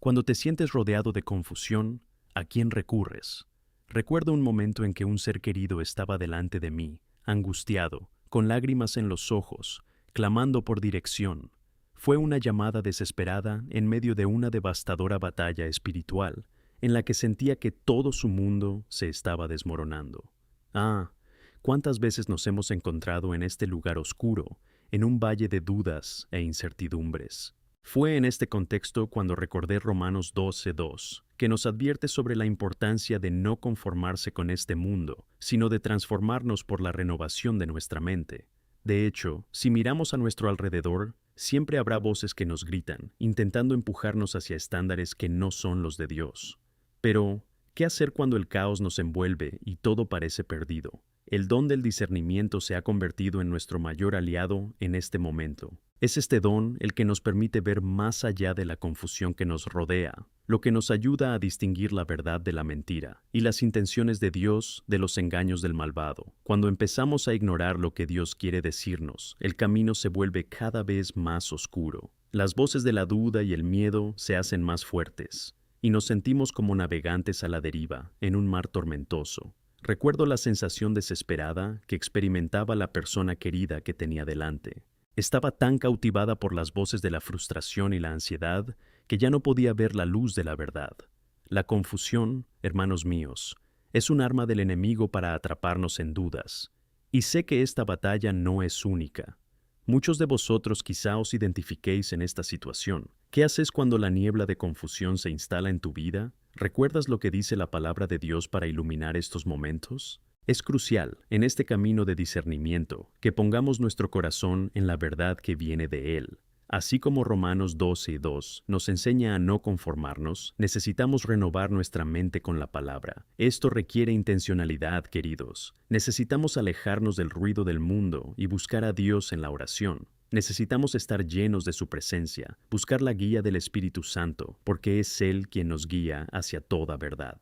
Cuando te sientes rodeado de confusión, ¿a quién recurres? Recuerdo un momento en que un ser querido estaba delante de mí, angustiado, con lágrimas en los ojos, clamando por dirección. Fue una llamada desesperada en medio de una devastadora batalla espiritual, en la que sentía que todo su mundo se estaba desmoronando. Ah, cuántas veces nos hemos encontrado en este lugar oscuro, en un valle de dudas e incertidumbres. Fue en este contexto cuando recordé Romanos 12:2, que nos advierte sobre la importancia de no conformarse con este mundo, sino de transformarnos por la renovación de nuestra mente. De hecho, si miramos a nuestro alrededor, siempre habrá voces que nos gritan, intentando empujarnos hacia estándares que no son los de Dios. Pero, ¿qué hacer cuando el caos nos envuelve y todo parece perdido? El don del discernimiento se ha convertido en nuestro mayor aliado en este momento. Es este don el que nos permite ver más allá de la confusión que nos rodea, lo que nos ayuda a distinguir la verdad de la mentira y las intenciones de Dios de los engaños del malvado. Cuando empezamos a ignorar lo que Dios quiere decirnos, el camino se vuelve cada vez más oscuro. Las voces de la duda y el miedo se hacen más fuertes, y nos sentimos como navegantes a la deriva en un mar tormentoso. Recuerdo la sensación desesperada que experimentaba la persona querida que tenía delante. Estaba tan cautivada por las voces de la frustración y la ansiedad que ya no podía ver la luz de la verdad. La confusión, hermanos míos, es un arma del enemigo para atraparnos en dudas. Y sé que esta batalla no es única. Muchos de vosotros quizá os identifiquéis en esta situación. ¿Qué haces cuando la niebla de confusión se instala en tu vida? ¿Recuerdas lo que dice la palabra de Dios para iluminar estos momentos? Es crucial, en este camino de discernimiento, que pongamos nuestro corazón en la verdad que viene de Él. Así como Romanos 12:2 nos enseña a no conformarnos, necesitamos renovar nuestra mente con la palabra. Esto requiere intencionalidad, queridos. Necesitamos alejarnos del ruido del mundo y buscar a Dios en la oración. Necesitamos estar llenos de su presencia, buscar la guía del Espíritu Santo, porque es Él quien nos guía hacia toda verdad.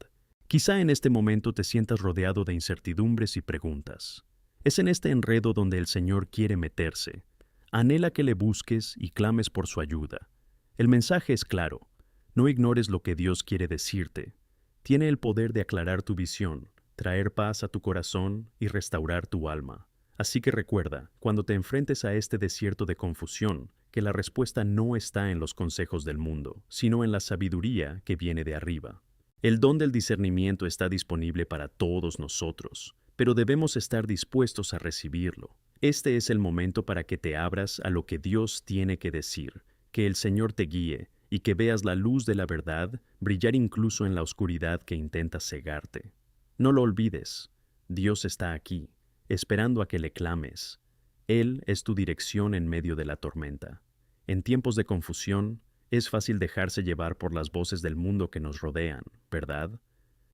Quizá en este momento te sientas rodeado de incertidumbres y preguntas. Es en este enredo donde el Señor quiere meterse. Anhela que le busques y clames por su ayuda. El mensaje es claro. No ignores lo que Dios quiere decirte. Tiene el poder de aclarar tu visión, traer paz a tu corazón y restaurar tu alma. Así que recuerda, cuando te enfrentes a este desierto de confusión, que la respuesta no está en los consejos del mundo, sino en la sabiduría que viene de arriba. El don del discernimiento está disponible para todos nosotros, pero debemos estar dispuestos a recibirlo. Este es el momento para que te abras a lo que Dios tiene que decir, que el Señor te guíe y que veas la luz de la verdad brillar incluso en la oscuridad que intenta cegarte. No lo olvides, Dios está aquí, esperando a que le clames. Él es tu dirección en medio de la tormenta. En tiempos de confusión, es fácil dejarse llevar por las voces del mundo que nos rodean, ¿verdad?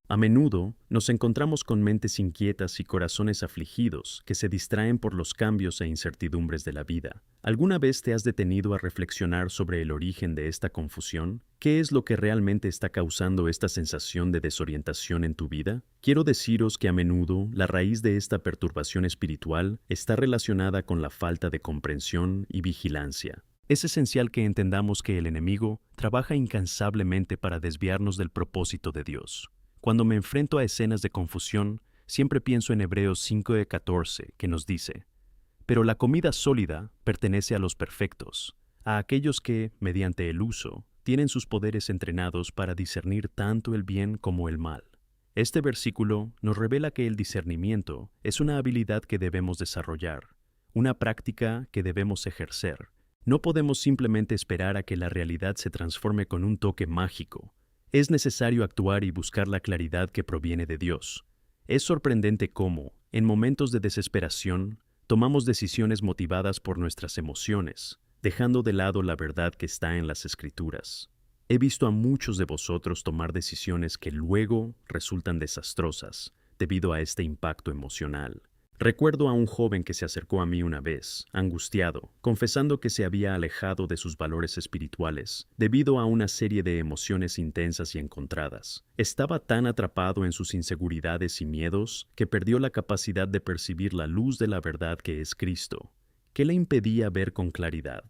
A menudo nos encontramos con mentes inquietas y corazones afligidos que se distraen por los cambios e incertidumbres de la vida. ¿Alguna vez te has detenido a reflexionar sobre el origen de esta confusión? ¿Qué es lo que realmente está causando esta sensación de desorientación en tu vida? Quiero deciros que a menudo la raíz de esta perturbación espiritual está relacionada con la falta de comprensión y vigilancia. Es esencial que entendamos que el enemigo trabaja incansablemente para desviarnos del propósito de Dios. Cuando me enfrento a escenas de confusión, siempre pienso en Hebreos 5:14, que nos dice: «Pero la comida sólida pertenece a los perfectos, a aquellos que, mediante el uso, tienen sus poderes entrenados para discernir tanto el bien como el mal». Este versículo nos revela que el discernimiento es una habilidad que debemos desarrollar, una práctica que debemos ejercer. No podemos simplemente esperar a que la realidad se transforme con un toque mágico. Es necesario actuar y buscar la claridad que proviene de Dios. Es sorprendente cómo, en momentos de desesperación, tomamos decisiones motivadas por nuestras emociones, dejando de lado la verdad que está en las Escrituras. He visto a muchos de vosotros tomar decisiones que luego resultan desastrosas debido a este impacto emocional. Recuerdo a un joven que se acercó a mí una vez, angustiado, confesando que se había alejado de sus valores espirituales debido a una serie de emociones intensas y encontradas. Estaba tan atrapado en sus inseguridades y miedos que perdió la capacidad de percibir la luz de la verdad que es Cristo. ¿Qué le impedía ver con claridad?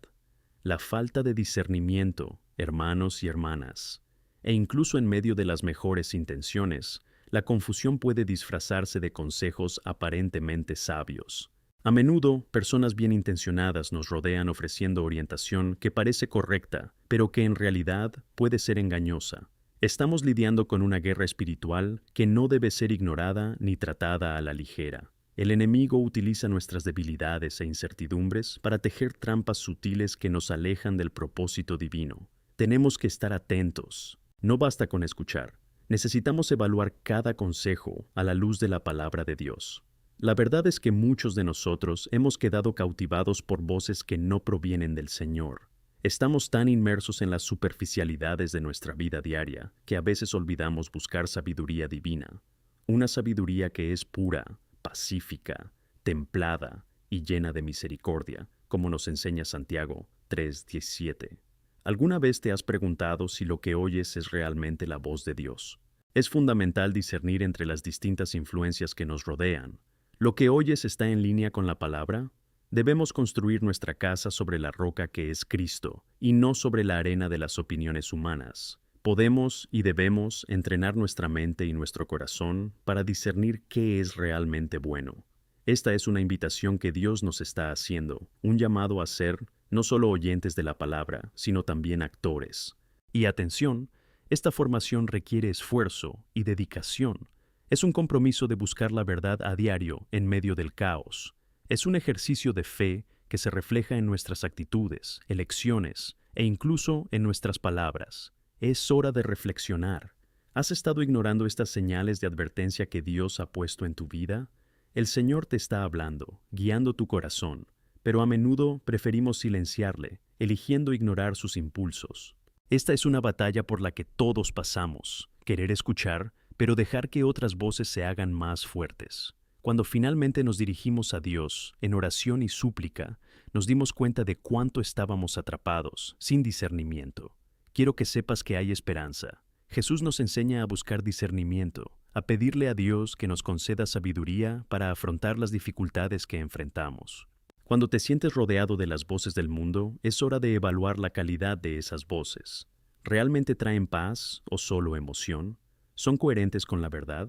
La falta de discernimiento, hermanos y hermanas. e incluso en medio de las mejores intenciones, la confusión puede disfrazarse de consejos aparentemente sabios. A menudo, personas bien intencionadas nos rodean ofreciendo orientación que parece correcta, pero que en realidad puede ser engañosa. Estamos lidiando con una guerra espiritual que no debe ser ignorada ni tratada a la ligera. El enemigo utiliza nuestras debilidades e incertidumbres para tejer trampas sutiles que nos alejan del propósito divino. Tenemos que estar atentos. No basta con escuchar. Necesitamos evaluar cada consejo a la luz de la palabra de Dios. La verdad es que muchos de nosotros hemos quedado cautivados por voces que no provienen del Señor. Estamos tan inmersos en las superficialidades de nuestra vida diaria que a veces olvidamos buscar sabiduría divina. Una sabiduría que es pura, pacífica, templada y llena de misericordia, como nos enseña Santiago 3:17. ¿Alguna vez te has preguntado si lo que oyes es realmente la voz de Dios? Es fundamental discernir entre las distintas influencias que nos rodean. ¿Lo que oyes está en línea con la palabra? Debemos construir nuestra casa sobre la roca que es Cristo, y no sobre la arena de las opiniones humanas. Podemos y debemos entrenar nuestra mente y nuestro corazón para discernir qué es realmente bueno. Esta es una invitación que Dios nos está haciendo, un llamado a ser no solo oyentes de la palabra, sino también actores. Y atención, esta formación requiere esfuerzo y dedicación. Es un compromiso de buscar la verdad a diario en medio del caos. Es un ejercicio de fe que se refleja en nuestras actitudes, elecciones e incluso en nuestras palabras. Es hora de reflexionar. ¿Has estado ignorando estas señales de advertencia que Dios ha puesto en tu vida? El Señor te está hablando, guiando tu corazón, pero a menudo preferimos silenciarle, eligiendo ignorar sus impulsos. Esta es una batalla por la que todos pasamos, querer escuchar, pero dejar que otras voces se hagan más fuertes. Cuando finalmente nos dirigimos a Dios, en oración y súplica, nos dimos cuenta de cuánto estábamos atrapados, sin discernimiento. Quiero que sepas que hay esperanza. Jesús nos enseña a buscar discernimiento, a pedirle a Dios que nos conceda sabiduría para afrontar las dificultades que enfrentamos. Cuando te sientes rodeado de las voces del mundo, es hora de evaluar la calidad de esas voces. ¿Realmente traen paz o solo emoción? ¿Son coherentes con la verdad?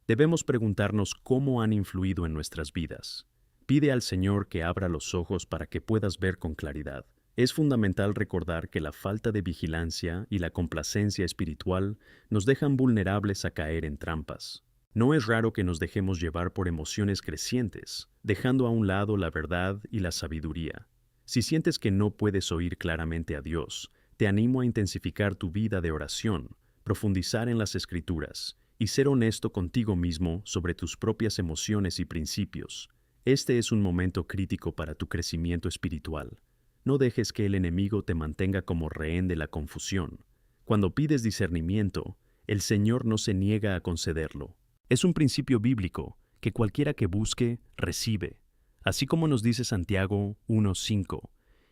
Debemos preguntarnos cómo han influido en nuestras vidas. Pide al Señor que abra los ojos para que puedas ver con claridad. Es fundamental recordar que la falta de vigilancia y la complacencia espiritual nos dejan vulnerables a caer en trampas. No es raro que nos dejemos llevar por emociones crecientes, dejando a un lado la verdad y la sabiduría. Si sientes que no puedes oír claramente a Dios, te animo a intensificar tu vida de oración, profundizar en las Escrituras y ser honesto contigo mismo sobre tus propias emociones y principios. Este es un momento crítico para tu crecimiento espiritual. No dejes que el enemigo te mantenga como rehén de la confusión. Cuando pides discernimiento, el Señor no se niega a concederlo. Es un principio bíblico que cualquiera que busque, recibe. Así como nos dice Santiago 1:5.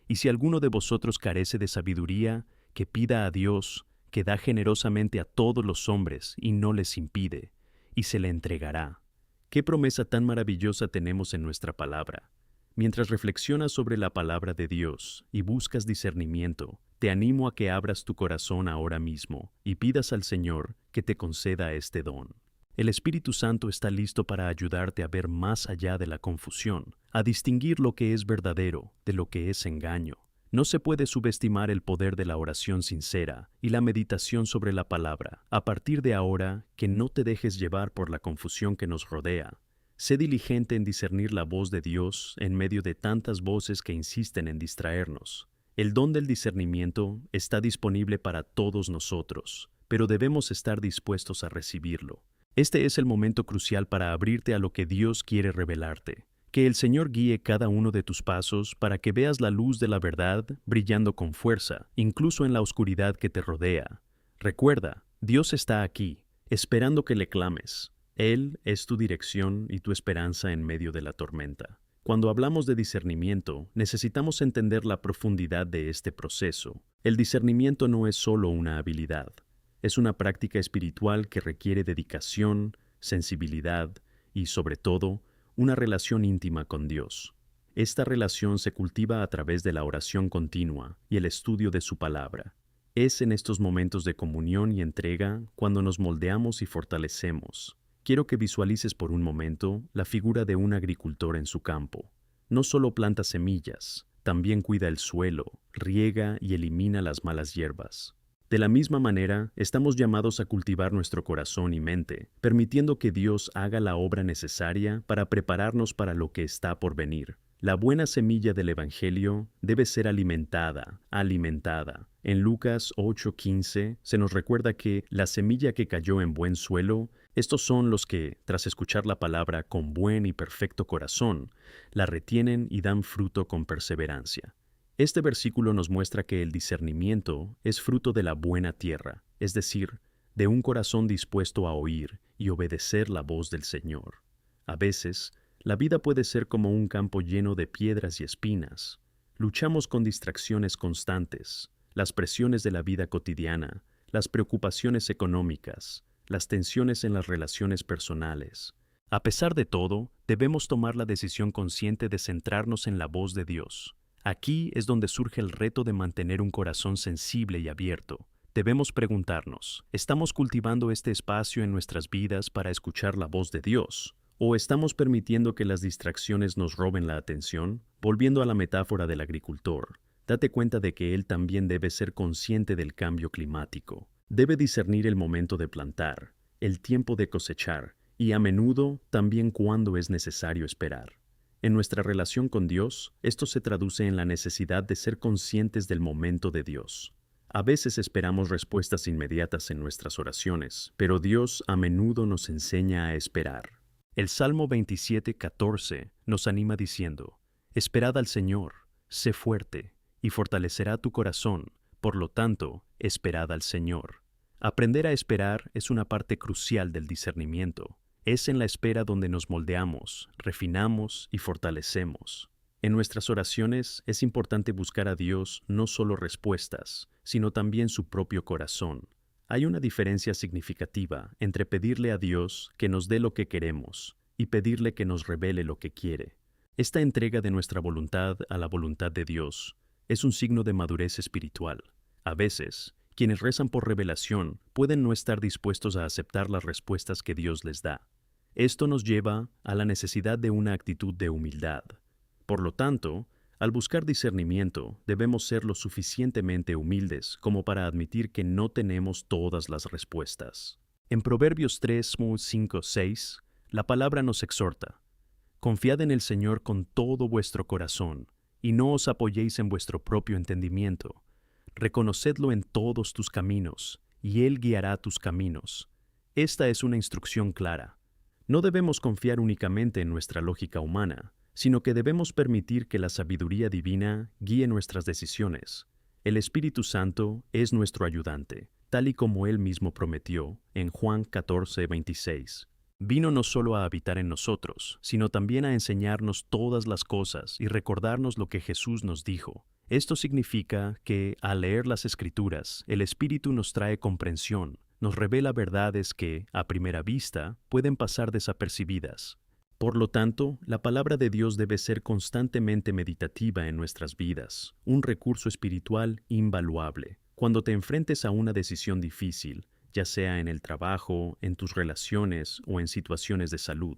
Y si alguno de vosotros carece de sabiduría, que pida a Dios, que da generosamente a todos los hombres y no les impide, y se le entregará. ¿Qué promesa tan maravillosa tenemos en nuestra palabra? Mientras reflexionas sobre la palabra de Dios y buscas discernimiento, te animo a que abras tu corazón ahora mismo y pidas al Señor que te conceda este don. El Espíritu Santo está listo para ayudarte a ver más allá de la confusión, a distinguir lo que es verdadero de lo que es engaño. No se puede subestimar el poder de la oración sincera y la meditación sobre la palabra. A partir de ahora, que no te dejes llevar por la confusión que nos rodea. Sé diligente en discernir la voz de Dios en medio de tantas voces que insisten en distraernos. El don del discernimiento está disponible para todos nosotros, pero debemos estar dispuestos a recibirlo. Este es el momento crucial para abrirte a lo que Dios quiere revelarte. Que el Señor guíe cada uno de tus pasos para que veas la luz de la verdad brillando con fuerza, incluso en la oscuridad que te rodea. Recuerda, Dios está aquí, esperando que le clames. Él es tu dirección y tu esperanza en medio de la tormenta. Cuando hablamos de discernimiento, necesitamos entender la profundidad de este proceso. El discernimiento no es solo una habilidad. Es una práctica espiritual que requiere dedicación, sensibilidad y, sobre todo, una relación íntima con Dios. Esta relación se cultiva a través de la oración continua y el estudio de su palabra. Es en estos momentos de comunión y entrega cuando nos moldeamos y fortalecemos. Quiero que visualices por un momento la figura de un agricultor en su campo. No solo planta semillas, también cuida el suelo, riega y elimina las malas hierbas. De la misma manera, estamos llamados a cultivar nuestro corazón y mente, permitiendo que Dios haga la obra necesaria para prepararnos para lo que está por venir. La buena semilla del Evangelio debe ser alimentada. En Lucas 8:15 se nos recuerda que la semilla que cayó en buen suelo, estos son los que, tras escuchar la palabra con buen y perfecto corazón, la retienen y dan fruto con perseverancia. Este versículo nos muestra que el discernimiento es fruto de la buena tierra, es decir, de un corazón dispuesto a oír y obedecer la voz del Señor. A veces, la vida puede ser como un campo lleno de piedras y espinas. Luchamos con distracciones constantes, las presiones de la vida cotidiana, las preocupaciones económicas, las tensiones en las relaciones personales. A pesar de todo, debemos tomar la decisión consciente de centrarnos en la voz de Dios. Aquí es donde surge el reto de mantener un corazón sensible y abierto. Debemos preguntarnos, ¿estamos cultivando este espacio en nuestras vidas para escuchar la voz de Dios? ¿O estamos permitiendo que las distracciones nos roben la atención? Volviendo a la metáfora del agricultor, date cuenta de que él también debe ser consciente del cambio climático. Debe discernir el momento de plantar, el tiempo de cosechar y a menudo también cuándo es necesario esperar. En nuestra relación con Dios, esto se traduce en la necesidad de ser conscientes del momento de Dios. A veces esperamos respuestas inmediatas en nuestras oraciones, pero Dios a menudo nos enseña a esperar. El Salmo 27:14 nos anima diciendo, «Esperad al Señor, sé fuerte, y fortalecerá tu corazón, por lo tanto, esperad al Señor». Aprender a esperar es una parte crucial del discernimiento. Es en la espera donde nos moldeamos, refinamos y fortalecemos. En nuestras oraciones es importante buscar a Dios no solo respuestas, sino también su propio corazón. Hay una diferencia significativa entre pedirle a Dios que nos dé lo que queremos y pedirle que nos revele lo que quiere. Esta entrega de nuestra voluntad a la voluntad de Dios es un signo de madurez espiritual. A veces, quienes rezan por revelación pueden no estar dispuestos a aceptar las respuestas que Dios les da. Esto nos lleva a la necesidad de una actitud de humildad. Por lo tanto, al buscar discernimiento, debemos ser lo suficientemente humildes como para admitir que no tenemos todas las respuestas. En Proverbios 3, 5, 6, la palabra nos exhorta: «Confiad en el Señor con todo vuestro corazón, y no os apoyéis en vuestro propio entendimiento. Reconocedlo en todos tus caminos, y Él guiará tus caminos». Esta es una instrucción clara. No debemos confiar únicamente en nuestra lógica humana, sino que debemos permitir que la sabiduría divina guíe nuestras decisiones. El Espíritu Santo es nuestro ayudante, tal y como Él mismo prometió en Juan 14:26. Vino no solo a habitar en nosotros, sino también a enseñarnos todas las cosas y recordarnos lo que Jesús nos dijo. Esto significa que, al leer las Escrituras, el Espíritu nos trae comprensión, nos revela verdades que, a primera vista, pueden pasar desapercibidas. Por lo tanto, la palabra de Dios debe ser constantemente meditativa en nuestras vidas, un recurso espiritual invaluable. Cuando te enfrentes a una decisión difícil, ya sea en el trabajo, en tus relaciones o en situaciones de salud,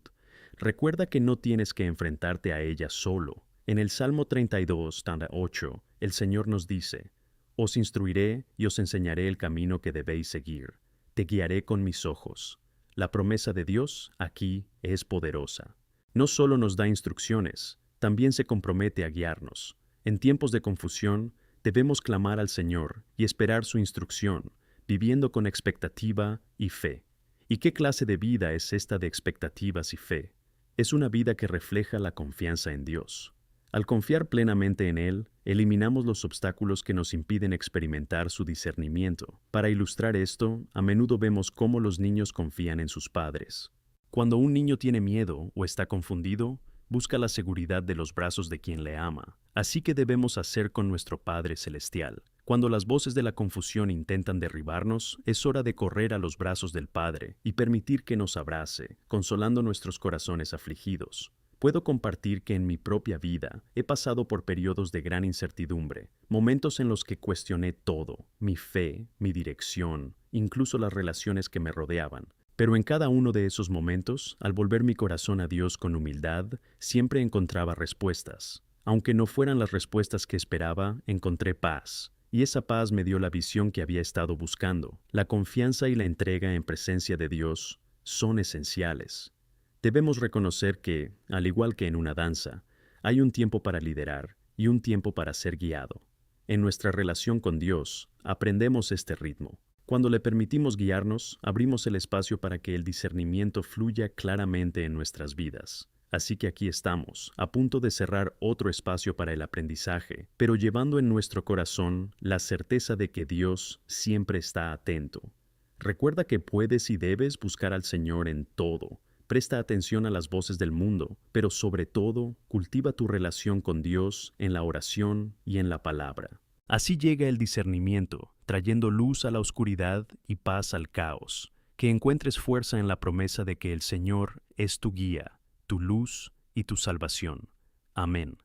recuerda que no tienes que enfrentarte a ella solo. En el Salmo 32:8, el Señor nos dice: «Os instruiré y os enseñaré el camino que debéis seguir. Te guiaré con mis ojos». La promesa de Dios aquí es poderosa. No solo nos da instrucciones, también se compromete a guiarnos. En tiempos de confusión, debemos clamar al Señor y esperar su instrucción, viviendo con expectativa y fe. ¿Y qué clase de vida es esta de expectativas y fe? Es una vida que refleja la confianza en Dios. Al confiar plenamente en Él, eliminamos los obstáculos que nos impiden experimentar su discernimiento. Para ilustrar esto, a menudo vemos cómo los niños confían en sus padres. Cuando un niño tiene miedo o está confundido, busca la seguridad de los brazos de quien le ama. Así que debemos hacer con nuestro Padre Celestial. Cuando las voces de la confusión intentan derribarnos, es hora de correr a los brazos del Padre y permitir que nos abrace, consolando nuestros corazones afligidos. puedo compartir que en mi propia vida he pasado por periodos de gran incertidumbre, momentos en los que cuestioné todo, mi fe, mi dirección, incluso las relaciones que me rodeaban. Pero en cada uno de esos momentos, al volver mi corazón a Dios con humildad, siempre encontraba respuestas. Aunque no fueran las respuestas que esperaba, encontré paz. Y esa paz me dio la visión que había estado buscando. La confianza y la entrega en presencia de Dios son esenciales. Debemos reconocer que, al igual que en una danza, hay un tiempo para liderar y un tiempo para ser guiado. En nuestra relación con Dios, aprendemos este ritmo. Cuando le permitimos guiarnos, abrimos el espacio para que el discernimiento fluya claramente en nuestras vidas. Así que aquí estamos, a punto de cerrar otro espacio para el aprendizaje, pero llevando en nuestro corazón la certeza de que Dios siempre está atento. Recuerda que puedes y debes buscar al Señor en todo. Presta atención a las voces del mundo, pero sobre todo, cultiva tu relación con Dios en la oración y en la palabra. Así llega el discernimiento, trayendo luz a la oscuridad y paz al caos. Que encuentres fuerza en la promesa de que el Señor es tu guía, tu luz y tu salvación. Amén.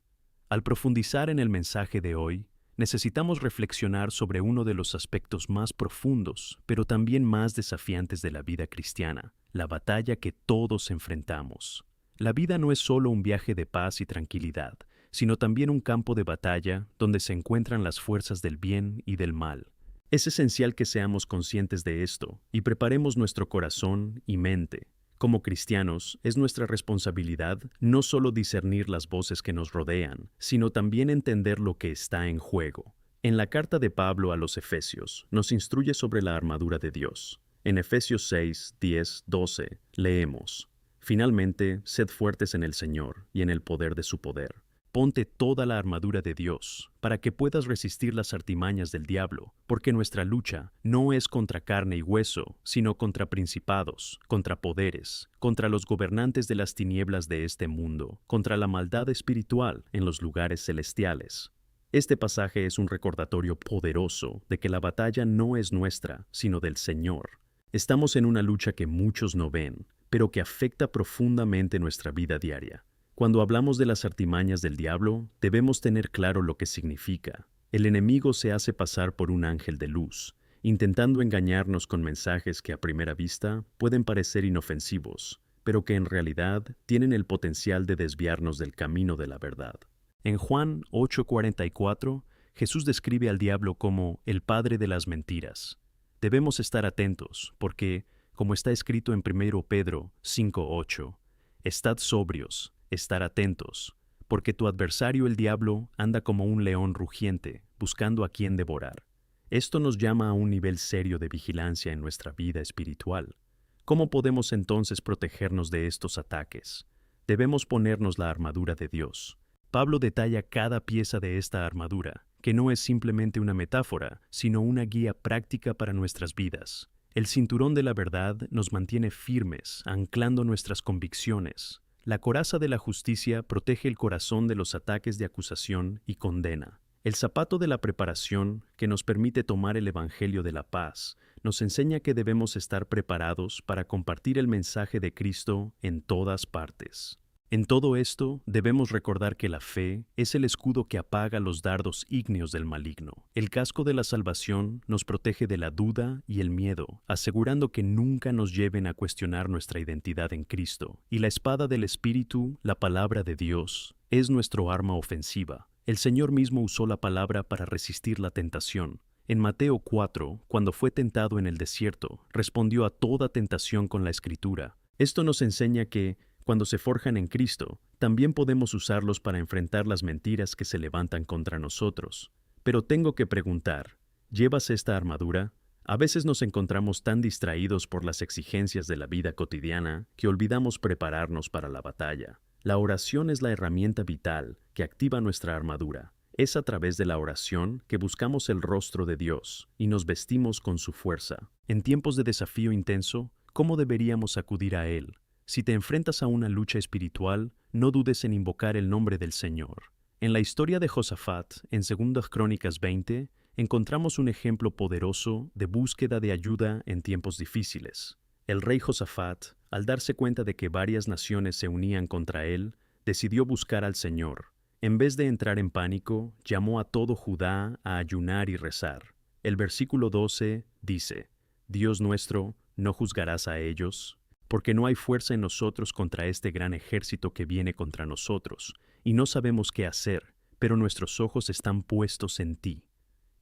Al profundizar en el mensaje de hoy, necesitamos reflexionar sobre uno de los aspectos más profundos, pero también más desafiantes de la vida cristiana, la batalla que todos enfrentamos. La vida no es solo un viaje de paz y tranquilidad, sino también un campo de batalla donde se encuentran las fuerzas del bien y del mal. Es esencial que seamos conscientes de esto y preparemos nuestro corazón y mente. Como cristianos, es nuestra responsabilidad no solo discernir las voces que nos rodean, sino también entender lo que está en juego. En la carta de Pablo a los Efesios, nos instruye sobre la armadura de Dios. En Efesios 6, 10, 12, leemos: Finalmente, sed fuertes en el Señor y en el poder de su poder. Ponte toda la armadura de Dios, para que puedas resistir las artimañas del diablo, porque nuestra lucha no es contra carne y hueso, sino contra principados, contra poderes, contra los gobernantes de las tinieblas de este mundo, contra la maldad espiritual en los lugares celestiales. Este pasaje es un recordatorio poderoso de que la batalla no es nuestra, sino del Señor. Estamos en una lucha que muchos no ven, pero que afecta profundamente nuestra vida diaria. Cuando hablamos de las artimañas del diablo, debemos tener claro lo que significa. El enemigo se hace pasar por un ángel de luz, intentando engañarnos con mensajes que a primera vista pueden parecer inofensivos, pero que en realidad tienen el potencial de desviarnos del camino de la verdad. En Juan 8:44, Jesús describe al diablo como el padre de las mentiras. Debemos estar atentos, porque, como está escrito en 1 Pedro 5:8, estad sobrios, estar atentos, porque tu adversario el diablo anda como un león rugiente, buscando a quien devorar. Esto nos llama a un nivel serio de vigilancia en nuestra vida espiritual. ¿Cómo podemos entonces protegernos de estos ataques? Debemos ponernos la armadura de Dios. Pablo detalla cada pieza de esta armadura, que no es simplemente una metáfora, sino una guía práctica para nuestras vidas. El cinturón de la verdad nos mantiene firmes, anclando nuestras convicciones. La coraza de la justicia protege el corazón de los ataques de acusación y condena. El zapato de la preparación, que nos permite tomar el Evangelio de la paz, nos enseña que debemos estar preparados para compartir el mensaje de Cristo en todas partes. En todo esto, debemos recordar que la fe es el escudo que apaga los dardos ígneos del maligno. El casco de la salvación nos protege de la duda y el miedo, asegurando que nunca nos lleven a cuestionar nuestra identidad en Cristo. Y la espada del Espíritu, la palabra de Dios, es nuestro arma ofensiva. El Señor mismo usó la palabra para resistir la tentación. En Mateo 4, cuando fue tentado en el desierto, respondió a toda tentación con la Escritura. Esto nos enseña que, cuando se forjan en Cristo, también podemos usarlos para enfrentar las mentiras que se levantan contra nosotros. Pero tengo que preguntar, ¿llevas esta armadura? A veces nos encontramos tan distraídos por las exigencias de la vida cotidiana que olvidamos prepararnos para la batalla. La oración es la herramienta vital que activa nuestra armadura. Es a través de la oración que buscamos el rostro de Dios y nos vestimos con su fuerza. En tiempos de desafío intenso, ¿cómo deberíamos acudir a Él? Si te enfrentas a una lucha espiritual, no dudes en invocar el nombre del Señor. En la historia de Josafat, en 2 Crónicas 20, encontramos un ejemplo poderoso de búsqueda de ayuda en tiempos difíciles. El rey Josafat, al darse cuenta de que varias naciones se unían contra él, decidió buscar al Señor. En vez de entrar en pánico, llamó a todo Judá a ayunar y rezar. El versículo 12 dice: Dios nuestro, ¿no juzgarás a ellos? Porque no hay fuerza en nosotros contra este gran ejército que viene contra nosotros, y no sabemos qué hacer, pero nuestros ojos están puestos en ti.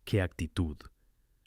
¡Qué actitud!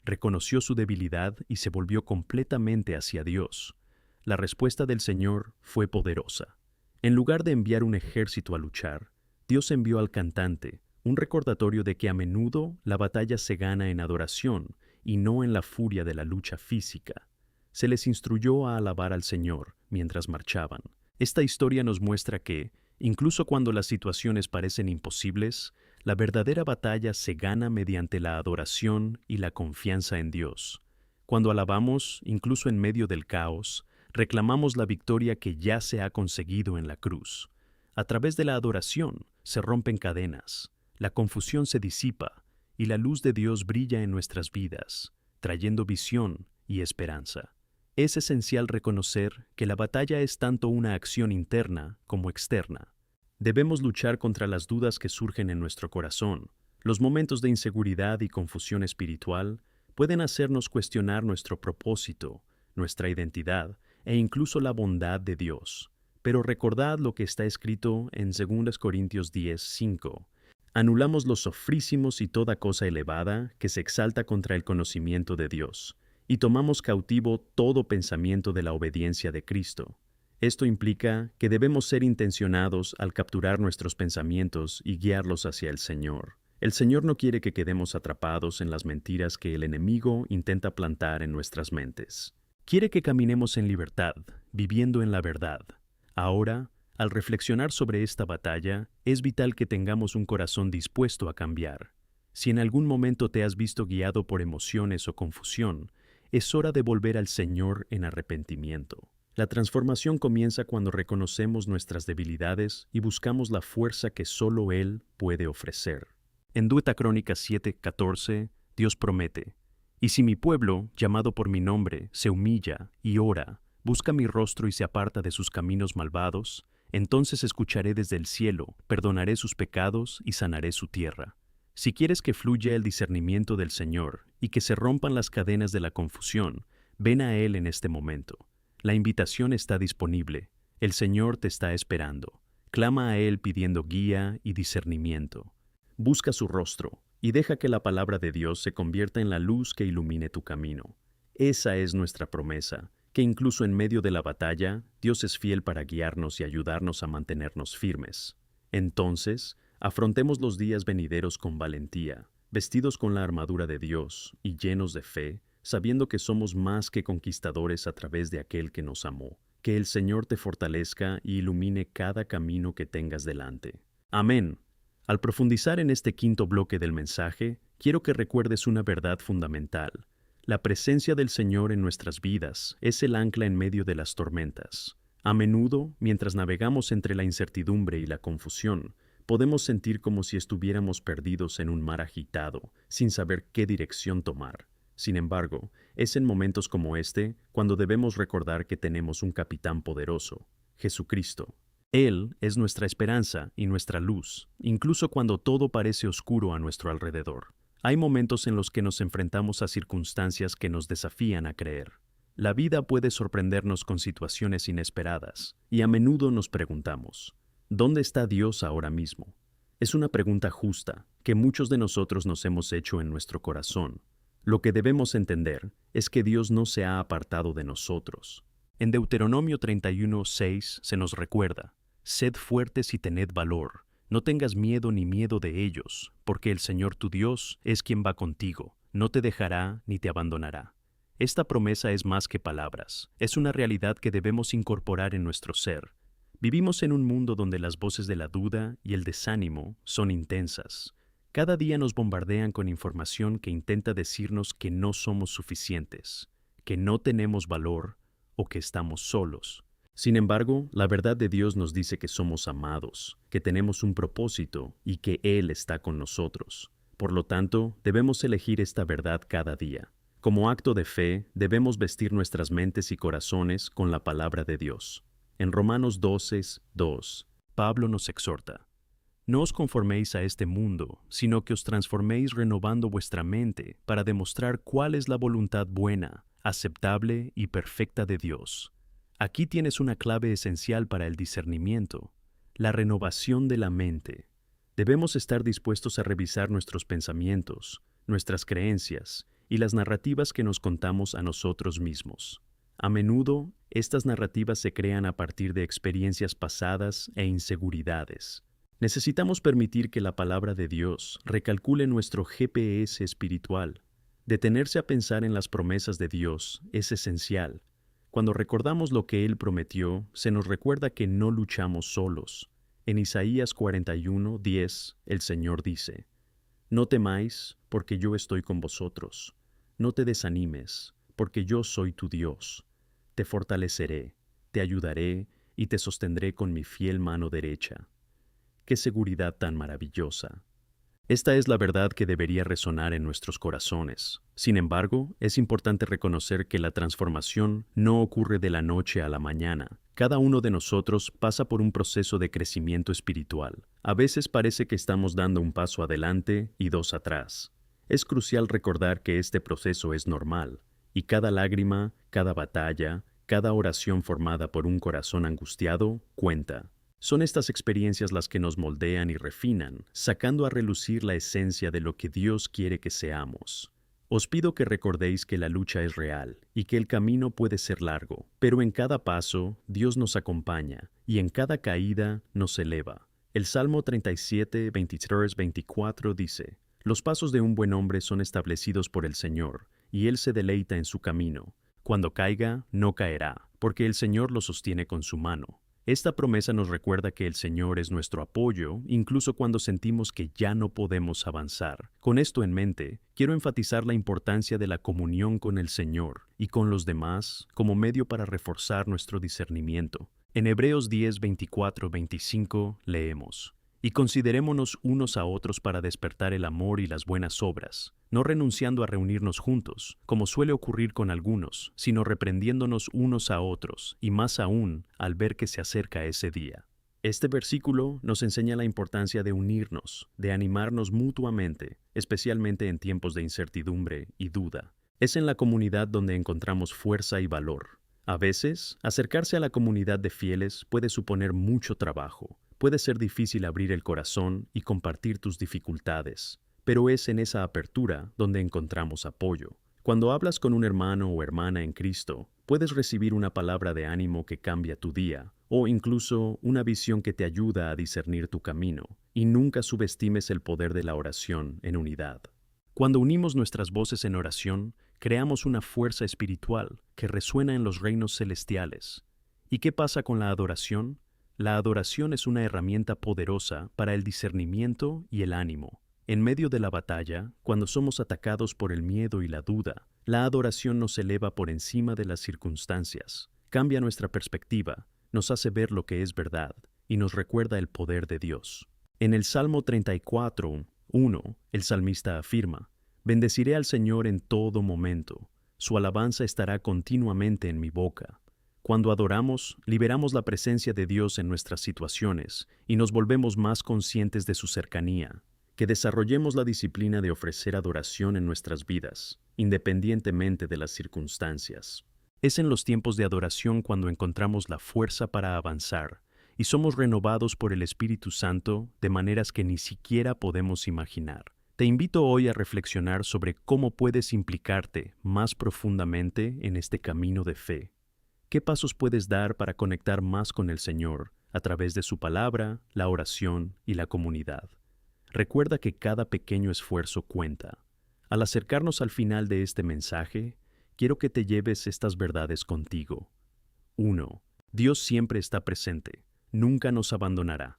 Reconoció su debilidad y se volvió completamente hacia Dios. La respuesta del Señor fue poderosa. En lugar de enviar un ejército a luchar, Dios envió al cantante, un recordatorio de que a menudo la batalla se gana en adoración y no en la furia de la lucha física. Se les instruyó a alabar al Señor mientras marchaban. Esta historia nos muestra que, incluso cuando las situaciones parecen imposibles, la verdadera batalla se gana mediante la adoración y la confianza en Dios. Cuando alabamos, incluso en medio del caos, reclamamos la victoria que ya se ha conseguido en la cruz. A través de la adoración se rompen cadenas, la confusión se disipa y la luz de Dios brilla en nuestras vidas, trayendo visión y esperanza. Es esencial reconocer que la batalla es tanto una acción interna como externa. Debemos luchar contra las dudas que surgen en nuestro corazón. Los momentos de inseguridad y confusión espiritual pueden hacernos cuestionar nuestro propósito, nuestra identidad e incluso la bondad de Dios. Pero recordad lo que está escrito en 2 Corintios 10:5. Anulamos los sofrísimos y toda cosa elevada que se exalta contra el conocimiento de Dios, y tomamos cautivo todo pensamiento de la obediencia de Cristo. Esto implica que debemos ser intencionados al capturar nuestros pensamientos y guiarlos hacia el Señor. El Señor no quiere que quedemos atrapados en las mentiras que el enemigo intenta plantar en nuestras mentes. Quiere que caminemos en libertad, viviendo en la verdad. Ahora, al reflexionar sobre esta batalla, es vital que tengamos un corazón dispuesto a cambiar. Si en algún momento te has visto guiado por emociones o confusión, es hora de volver al Señor en arrepentimiento. La transformación comienza cuando reconocemos nuestras debilidades y buscamos la fuerza que solo Él puede ofrecer. En Deuteronomio 7:14, Dios promete: «Y si mi pueblo, llamado por mi nombre, se humilla y ora, busca mi rostro y se aparta de sus caminos malvados, entonces escucharé desde el cielo, perdonaré sus pecados y sanaré su tierra». Si quieres que fluya el discernimiento del Señor y que se rompan las cadenas de la confusión, ven a Él en este momento. La invitación está disponible. El Señor te está esperando. Clama a Él pidiendo guía y discernimiento. Busca su rostro y deja que la palabra de Dios se convierta en la luz que ilumine tu camino. Esa es nuestra promesa, que incluso en medio de la batalla, Dios es fiel para guiarnos y ayudarnos a mantenernos firmes. Entonces, afrontemos los días venideros con valentía, vestidos con la armadura de Dios y llenos de fe, sabiendo que somos más que conquistadores a través de aquel que nos amó. Que el Señor te fortalezca y ilumine cada camino que tengas delante. Amén. Al profundizar en este quinto bloque del mensaje, quiero que recuerdes una verdad fundamental. La presencia del Señor en nuestras vidas es el ancla en medio de las tormentas. A menudo, mientras navegamos entre la incertidumbre y la confusión, podemos sentir como si estuviéramos perdidos en un mar agitado, sin saber qué dirección tomar. Sin embargo, es en momentos como este cuando debemos recordar que tenemos un capitán poderoso, Jesucristo. Él es nuestra esperanza y nuestra luz, incluso cuando todo parece oscuro a nuestro alrededor. Hay momentos en los que nos enfrentamos a circunstancias que nos desafían a creer. La vida puede sorprendernos con situaciones inesperadas, y a menudo nos preguntamos, ¿dónde está Dios ahora mismo? Es una pregunta justa que muchos de nosotros nos hemos hecho en nuestro corazón. Lo que debemos entender es que Dios no se ha apartado de nosotros. En Deuteronomio 31:6 se nos recuerda: «Sed fuertes y tened valor, no tengas miedo ni miedo de ellos, porque el Señor tu Dios es quien va contigo, no te dejará ni te abandonará». Esta promesa es más que palabras, es una realidad que debemos incorporar en nuestro ser. Vivimos en un mundo donde las voces de la duda y el desánimo son intensas. Cada día nos bombardean con información que intenta decirnos que no somos suficientes, que no tenemos valor o que estamos solos. Sin embargo, la verdad de Dios nos dice que somos amados, que tenemos un propósito y que Él está con nosotros. Por lo tanto, debemos elegir esta verdad cada día. Como acto de fe, debemos vestir nuestras mentes y corazones con la palabra de Dios. En Romanos 12:2, Pablo nos exhorta: no os conforméis a este mundo, sino que os transforméis renovando vuestra mente para demostrar cuál es la voluntad buena, aceptable y perfecta de Dios. Aquí tienes una clave esencial para el discernimiento: la renovación de la mente. Debemos estar dispuestos a revisar nuestros pensamientos, nuestras creencias y las narrativas que nos contamos a nosotros mismos. A menudo, estas narrativas se crean a partir de experiencias pasadas e inseguridades. Necesitamos permitir que la palabra de Dios recalcule nuestro GPS espiritual. Detenerse a pensar en las promesas de Dios es esencial. Cuando recordamos lo que Él prometió, se nos recuerda que no luchamos solos. En Isaías 41:10, el Señor dice: no temáis, porque yo estoy con vosotros. No te desanimes, porque yo soy tu Dios. Te fortaleceré, te ayudaré y te sostendré con mi fiel mano derecha. ¡Qué seguridad tan maravillosa! Esta es la verdad que debería resonar en nuestros corazones. Sin embargo, es importante reconocer que la transformación no ocurre de la noche a la mañana. Cada uno de nosotros pasa por un proceso de crecimiento espiritual. A veces parece que estamos dando un paso adelante y dos atrás. Es crucial recordar que este proceso es normal, y cada lágrima, cada batalla, cada oración formada por un corazón angustiado cuenta. Son estas experiencias las que nos moldean y refinan, sacando a relucir la esencia de lo que Dios quiere que seamos. Os pido que recordéis que la lucha es real y que el camino puede ser largo, pero en cada paso Dios nos acompaña y en cada caída nos eleva. El Salmo 37, 23, 24 dice: los pasos de un buen hombre son establecidos por el Señor, y él se deleita en su camino. Cuando caiga, no caerá, porque el Señor lo sostiene con su mano. Esta promesa nos recuerda que el Señor es nuestro apoyo, incluso cuando sentimos que ya no podemos avanzar. Con esto en mente, quiero enfatizar la importancia de la comunión con el Señor y con los demás como medio para reforzar nuestro discernimiento. En Hebreos 10, 24, 25 leemos: y considerémonos unos a otros para despertar el amor y las buenas obras, no renunciando a reunirnos juntos, como suele ocurrir con algunos, sino reprendiéndonos unos a otros, y más aún al ver que se acerca ese día. Este versículo nos enseña la importancia de unirnos, de animarnos mutuamente, especialmente en tiempos de incertidumbre y duda. Es en la comunidad donde encontramos fuerza y valor. A veces, acercarse a la comunidad de fieles puede suponer mucho trabajo. Puede ser difícil abrir el corazón y compartir tus dificultades, pero es en esa apertura donde encontramos apoyo. Cuando hablas con un hermano o hermana en Cristo, puedes recibir una palabra de ánimo que cambia tu día, o incluso una visión que te ayuda a discernir tu camino, y nunca subestimes el poder de la oración en unidad. Cuando unimos nuestras voces en oración, creamos una fuerza espiritual que resuena en los reinos celestiales. ¿Y qué pasa con la adoración? La adoración es una herramienta poderosa para el discernimiento y el ánimo. En medio de la batalla, cuando somos atacados por el miedo y la duda, la adoración nos eleva por encima de las circunstancias, cambia nuestra perspectiva, nos hace ver lo que es verdad y nos recuerda el poder de Dios. En el Salmo 34:1, el salmista afirma: bendeciré al Señor en todo momento, su alabanza estará continuamente en mi boca. Cuando adoramos, liberamos la presencia de Dios en nuestras situaciones y nos volvemos más conscientes de su cercanía. Que desarrollemos la disciplina de ofrecer adoración en nuestras vidas, independientemente de las circunstancias. Es en los tiempos de adoración cuando encontramos la fuerza para avanzar y somos renovados por el Espíritu Santo de maneras que ni siquiera podemos imaginar. Te invito hoy a reflexionar sobre cómo puedes implicarte más profundamente en este camino de fe. ¿Qué pasos puedes dar para conectar más con el Señor a través de su palabra, la oración y la comunidad? Recuerda que cada pequeño esfuerzo cuenta. Al acercarnos al final de este mensaje, quiero que te lleves estas verdades contigo. 1. Dios siempre está presente, nunca nos abandonará.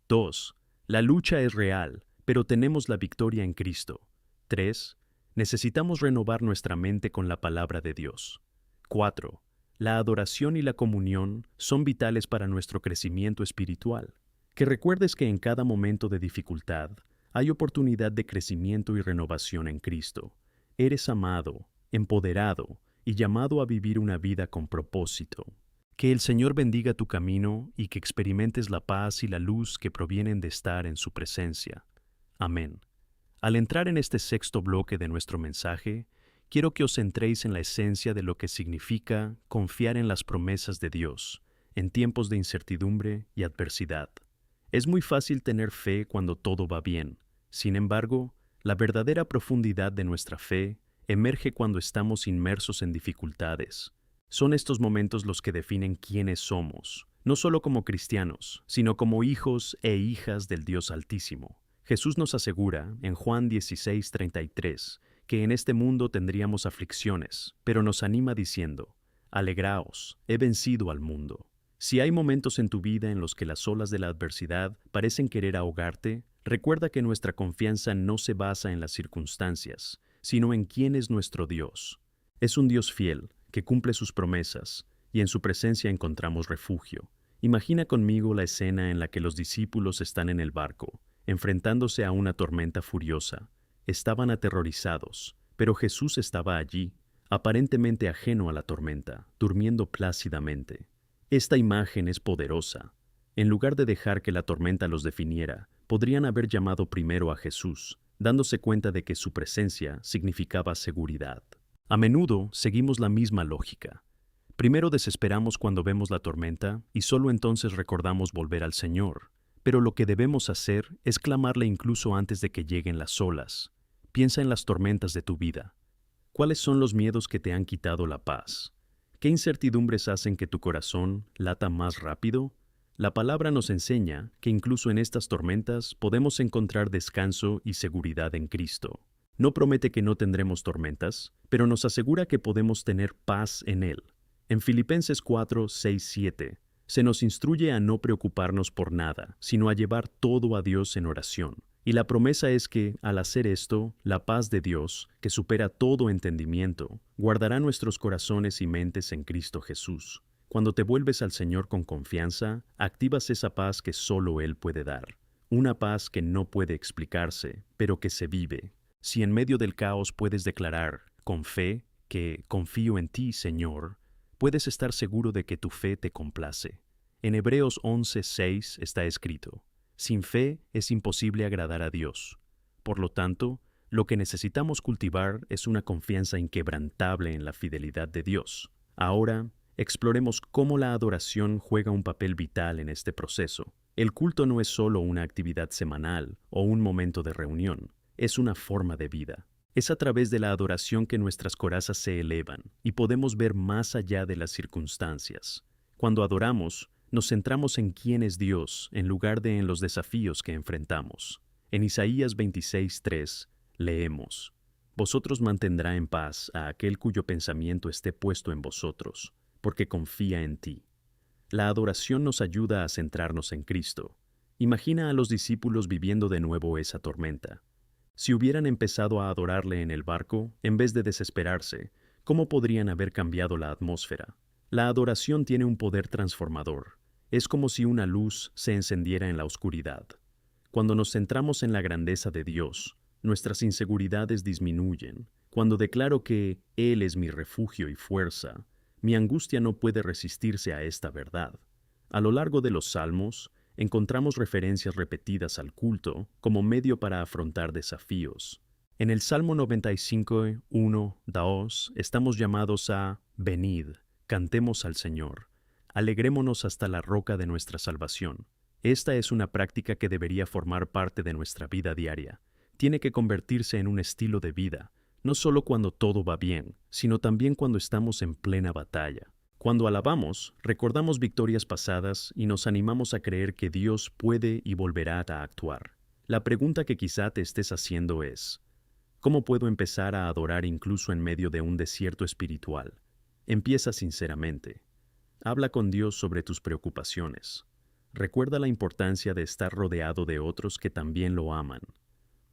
2. La lucha es real, pero tenemos la victoria en Cristo. 3. Necesitamos renovar nuestra mente con la palabra de Dios. 4. La adoración y la comunión son vitales para nuestro crecimiento espiritual. Que recuerdes que en cada momento de dificultad hay oportunidad de crecimiento y renovación en Cristo. Eres amado, empoderado y llamado a vivir una vida con propósito. Que el Señor bendiga tu camino y que experimentes la paz y la luz que provienen de estar en su presencia. Amén. Al entrar en este sexto bloque de nuestro mensaje, quiero que os centréis en la esencia de lo que significa confiar en las promesas de Dios en tiempos de incertidumbre y adversidad. Es muy fácil tener fe cuando todo va bien. Sin embargo, la verdadera profundidad de nuestra fe emerge cuando estamos inmersos en dificultades. Son estos momentos los que definen quiénes somos, no solo como cristianos, sino como hijos e hijas del Dios Altísimo. Jesús nos asegura, en Juan 16:33, que en este mundo tendríamos aflicciones, pero nos anima diciendo, «Alegraos, he vencido al mundo». Si hay momentos en tu vida en los que las olas de la adversidad parecen querer ahogarte, recuerda que nuestra confianza no se basa en las circunstancias, sino en quién es nuestro Dios. Es un Dios fiel, que cumple sus promesas, y en su presencia encontramos refugio. Imagina conmigo la escena en la que los discípulos están en el barco, enfrentándose a una tormenta furiosa. Estaban aterrorizados, pero Jesús estaba allí, aparentemente ajeno a la tormenta, durmiendo plácidamente. Esta imagen es poderosa. En lugar de dejar que la tormenta los definiera, podrían haber llamado primero a Jesús, dándose cuenta de que su presencia significaba seguridad. A menudo seguimos la misma lógica. Primero desesperamos cuando vemos la tormenta y solo entonces recordamos volver al Señor. Pero lo que debemos hacer es clamarle incluso antes de que lleguen las olas. Piensa en las tormentas de tu vida. ¿Cuáles son los miedos que te han quitado la paz? ¿Qué incertidumbres hacen que tu corazón lata más rápido? La palabra nos enseña que incluso en estas tormentas podemos encontrar descanso y seguridad en Cristo. No promete que no tendremos tormentas, pero nos asegura que podemos tener paz en Él. En Filipenses 4:6-7, se nos instruye a no preocuparnos por nada, sino a llevar todo a Dios en oración. Y la promesa es que, al hacer esto, la paz de Dios, que supera todo entendimiento, guardará nuestros corazones y mentes en Cristo Jesús. Cuando te vuelves al Señor con confianza, activas esa paz que solo Él puede dar. Una paz que no puede explicarse, pero que se vive. Si en medio del caos puedes declarar, con fe, que confío en ti, Señor, puedes estar seguro de que tu fe te complace. En Hebreos 11:6 está escrito, sin fe es imposible agradar a Dios. Por lo tanto, lo que necesitamos cultivar es una confianza inquebrantable en la fidelidad de Dios. Ahora, exploremos cómo la adoración juega un papel vital en este proceso. El culto no es solo una actividad semanal o un momento de reunión, es una forma de vida. Es a través de la adoración que nuestras corazas se elevan y podemos ver más allá de las circunstancias. Cuando adoramos, nos centramos en quién es Dios en lugar de en los desafíos que enfrentamos. En Isaías 26:3 leemos, «Vosotros mantendrá en paz a aquel cuyo pensamiento esté puesto en vosotros, porque confía en ti». La adoración nos ayuda a centrarnos en Cristo. Imagina a los discípulos viviendo de nuevo esa tormenta. Si hubieran empezado a adorarle en el barco, en vez de desesperarse, ¿cómo podrían haber cambiado la atmósfera? La adoración tiene un poder transformador. Es como si una luz se encendiera en la oscuridad. Cuando nos centramos en la grandeza de Dios, nuestras inseguridades disminuyen. Cuando declaro que Él es mi refugio y fuerza, mi angustia no puede resistirse a esta verdad. A lo largo de los Salmos, encontramos referencias repetidas al culto como medio para afrontar desafíos. En el Salmo 95:1-2 estamos llamados a «Venid, cantemos al Señor, alegrémonos hasta la roca de nuestra salvación». Esta es una práctica que debería formar parte de nuestra vida diaria. Tiene que convertirse en un estilo de vida, no solo cuando todo va bien, sino también cuando estamos en plena batalla. Cuando alabamos, recordamos victorias pasadas y nos animamos a creer que Dios puede y volverá a actuar. La pregunta que quizá te estés haciendo es, ¿cómo puedo empezar a adorar incluso en medio de un desierto espiritual? Empieza sinceramente. Habla con Dios sobre tus preocupaciones. Recuerda la importancia de estar rodeado de otros que también lo aman.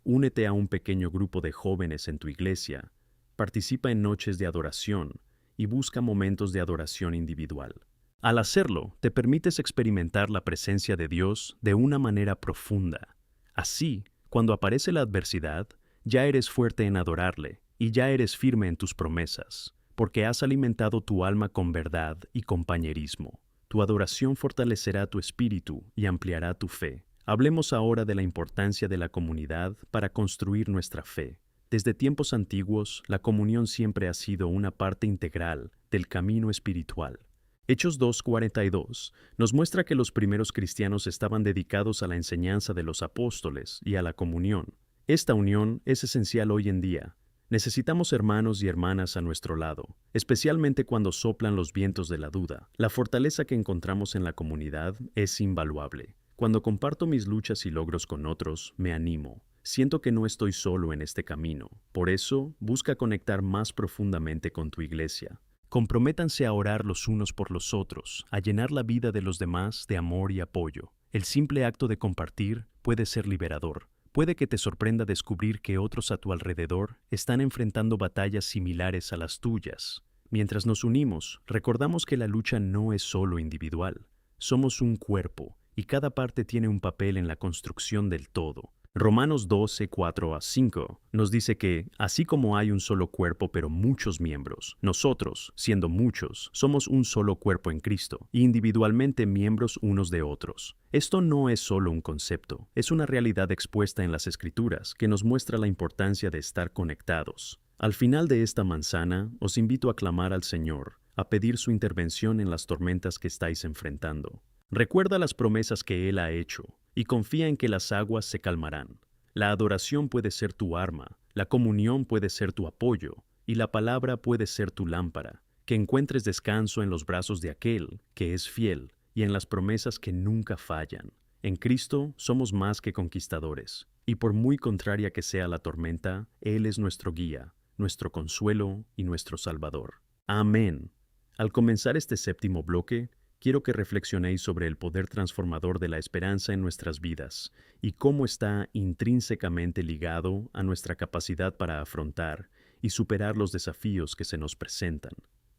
Únete a un pequeño grupo de jóvenes en tu iglesia, participa en noches de adoración y busca momentos de adoración individual. Al hacerlo, te permites experimentar la presencia de Dios de una manera profunda. Así, cuando aparece la adversidad, ya eres fuerte en adorarle y ya eres firme en tus promesas, porque has alimentado tu alma con verdad y compañerismo. Tu adoración fortalecerá tu espíritu y ampliará tu fe. Hablemos ahora de la importancia de la comunidad para construir nuestra fe. Desde tiempos antiguos, la comunión siempre ha sido una parte integral del camino espiritual. Hechos 2:42 nos muestra que los primeros cristianos estaban dedicados a la enseñanza de los apóstoles y a la comunión. Esta unión es esencial hoy en día. Necesitamos hermanos y hermanas a nuestro lado, especialmente cuando soplan los vientos de la duda. La fortaleza que encontramos en la comunidad es invaluable. Cuando comparto mis luchas y logros con otros, me animo. Siento que no estoy solo en este camino. Por eso, busca conectar más profundamente con tu iglesia. Comprométanse a orar los unos por los otros, a llenar la vida de los demás de amor y apoyo. El simple acto de compartir puede ser liberador. Puede que te sorprenda descubrir que otros a tu alrededor están enfrentando batallas similares a las tuyas. Mientras nos unimos, recordamos que la lucha no es solo individual. Somos un cuerpo, y cada parte tiene un papel en la construcción del todo. Romanos 12:4-5 nos dice que, así como hay un solo cuerpo pero muchos miembros, nosotros, siendo muchos, somos un solo cuerpo en Cristo, y individualmente miembros unos de otros. Esto no es solo un concepto, es una realidad expuesta en las Escrituras que nos muestra la importancia de estar conectados. Al final de esta manzana, os invito a clamar al Señor, a pedir su intervención en las tormentas que estáis enfrentando. Recuerda las promesas que Él ha hecho y confía en que las aguas se calmarán. La adoración puede ser tu arma, la comunión puede ser tu apoyo y la palabra puede ser tu lámpara. Que encuentres descanso en los brazos de aquel que es fiel y en las promesas que nunca fallan. En Cristo somos más que conquistadores, y por muy contraria que sea la tormenta, Él es nuestro guía, nuestro consuelo y nuestro Salvador. Amén. Al comenzar este séptimo bloque, quiero que reflexionéis sobre el poder transformador de la esperanza en nuestras vidas y cómo está intrínsecamente ligado a nuestra capacidad para afrontar y superar los desafíos que se nos presentan.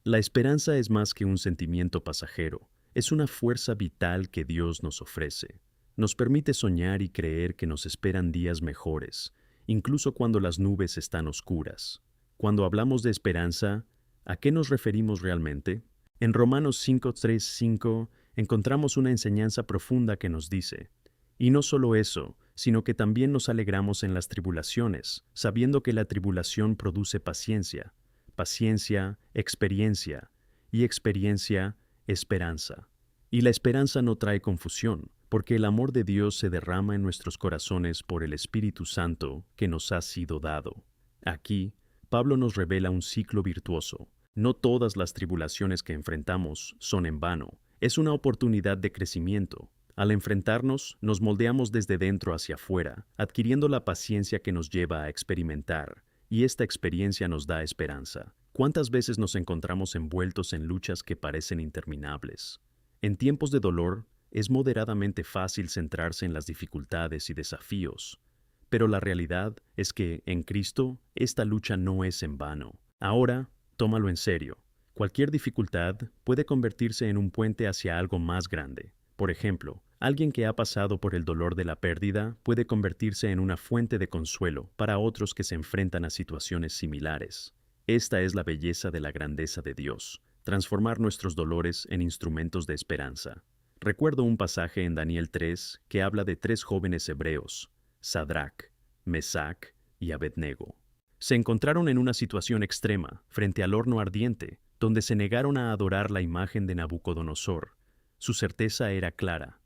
La esperanza es más que un sentimiento pasajero, es una fuerza vital que Dios nos ofrece. Nos permite soñar y creer que nos esperan días mejores, incluso cuando las nubes están oscuras. Cuando hablamos de esperanza, ¿a qué nos referimos realmente? En Romanos 5:3-5 encontramos una enseñanza profunda que nos dice: y no solo eso, sino que también nos alegramos en las tribulaciones, sabiendo que la tribulación produce paciencia, paciencia, experiencia, y experiencia, esperanza. Y la esperanza no trae confusión, porque el amor de Dios se derrama en nuestros corazones por el Espíritu Santo que nos ha sido dado. Aquí, Pablo nos revela un ciclo virtuoso. No todas las tribulaciones que enfrentamos son en vano. Es una oportunidad de crecimiento. Al enfrentarnos, nos moldeamos desde dentro hacia afuera, adquiriendo la paciencia que nos lleva a experimentar, y esta experiencia nos da esperanza. ¿Cuántas veces nos encontramos envueltos en luchas que parecen interminables? En tiempos de dolor, es moderadamente fácil centrarse en las dificultades y desafíos, pero la realidad es que, en Cristo, esta lucha no es en vano. Ahora, tómalo en serio. Cualquier dificultad puede convertirse en un puente hacia algo más grande. Por ejemplo, alguien que ha pasado por el dolor de la pérdida puede convertirse en una fuente de consuelo para otros que se enfrentan a situaciones similares. Esta es la belleza de la grandeza de Dios, transformar nuestros dolores en instrumentos de esperanza. Recuerdo un pasaje en Daniel 3 que habla de 3 jóvenes hebreos, Sadrac, Mesac y Abednego. Se encontraron en una situación extrema, frente al horno ardiente, donde se negaron a adorar la imagen de Nabucodonosor. Su certeza era clara: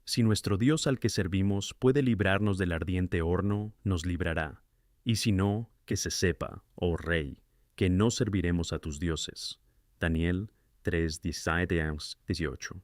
si nuestro Dios al que servimos puede librarnos del ardiente horno, nos librará. Y si no, que se sepa, oh Rey, que no serviremos a tus dioses. Daniel 3:17-18.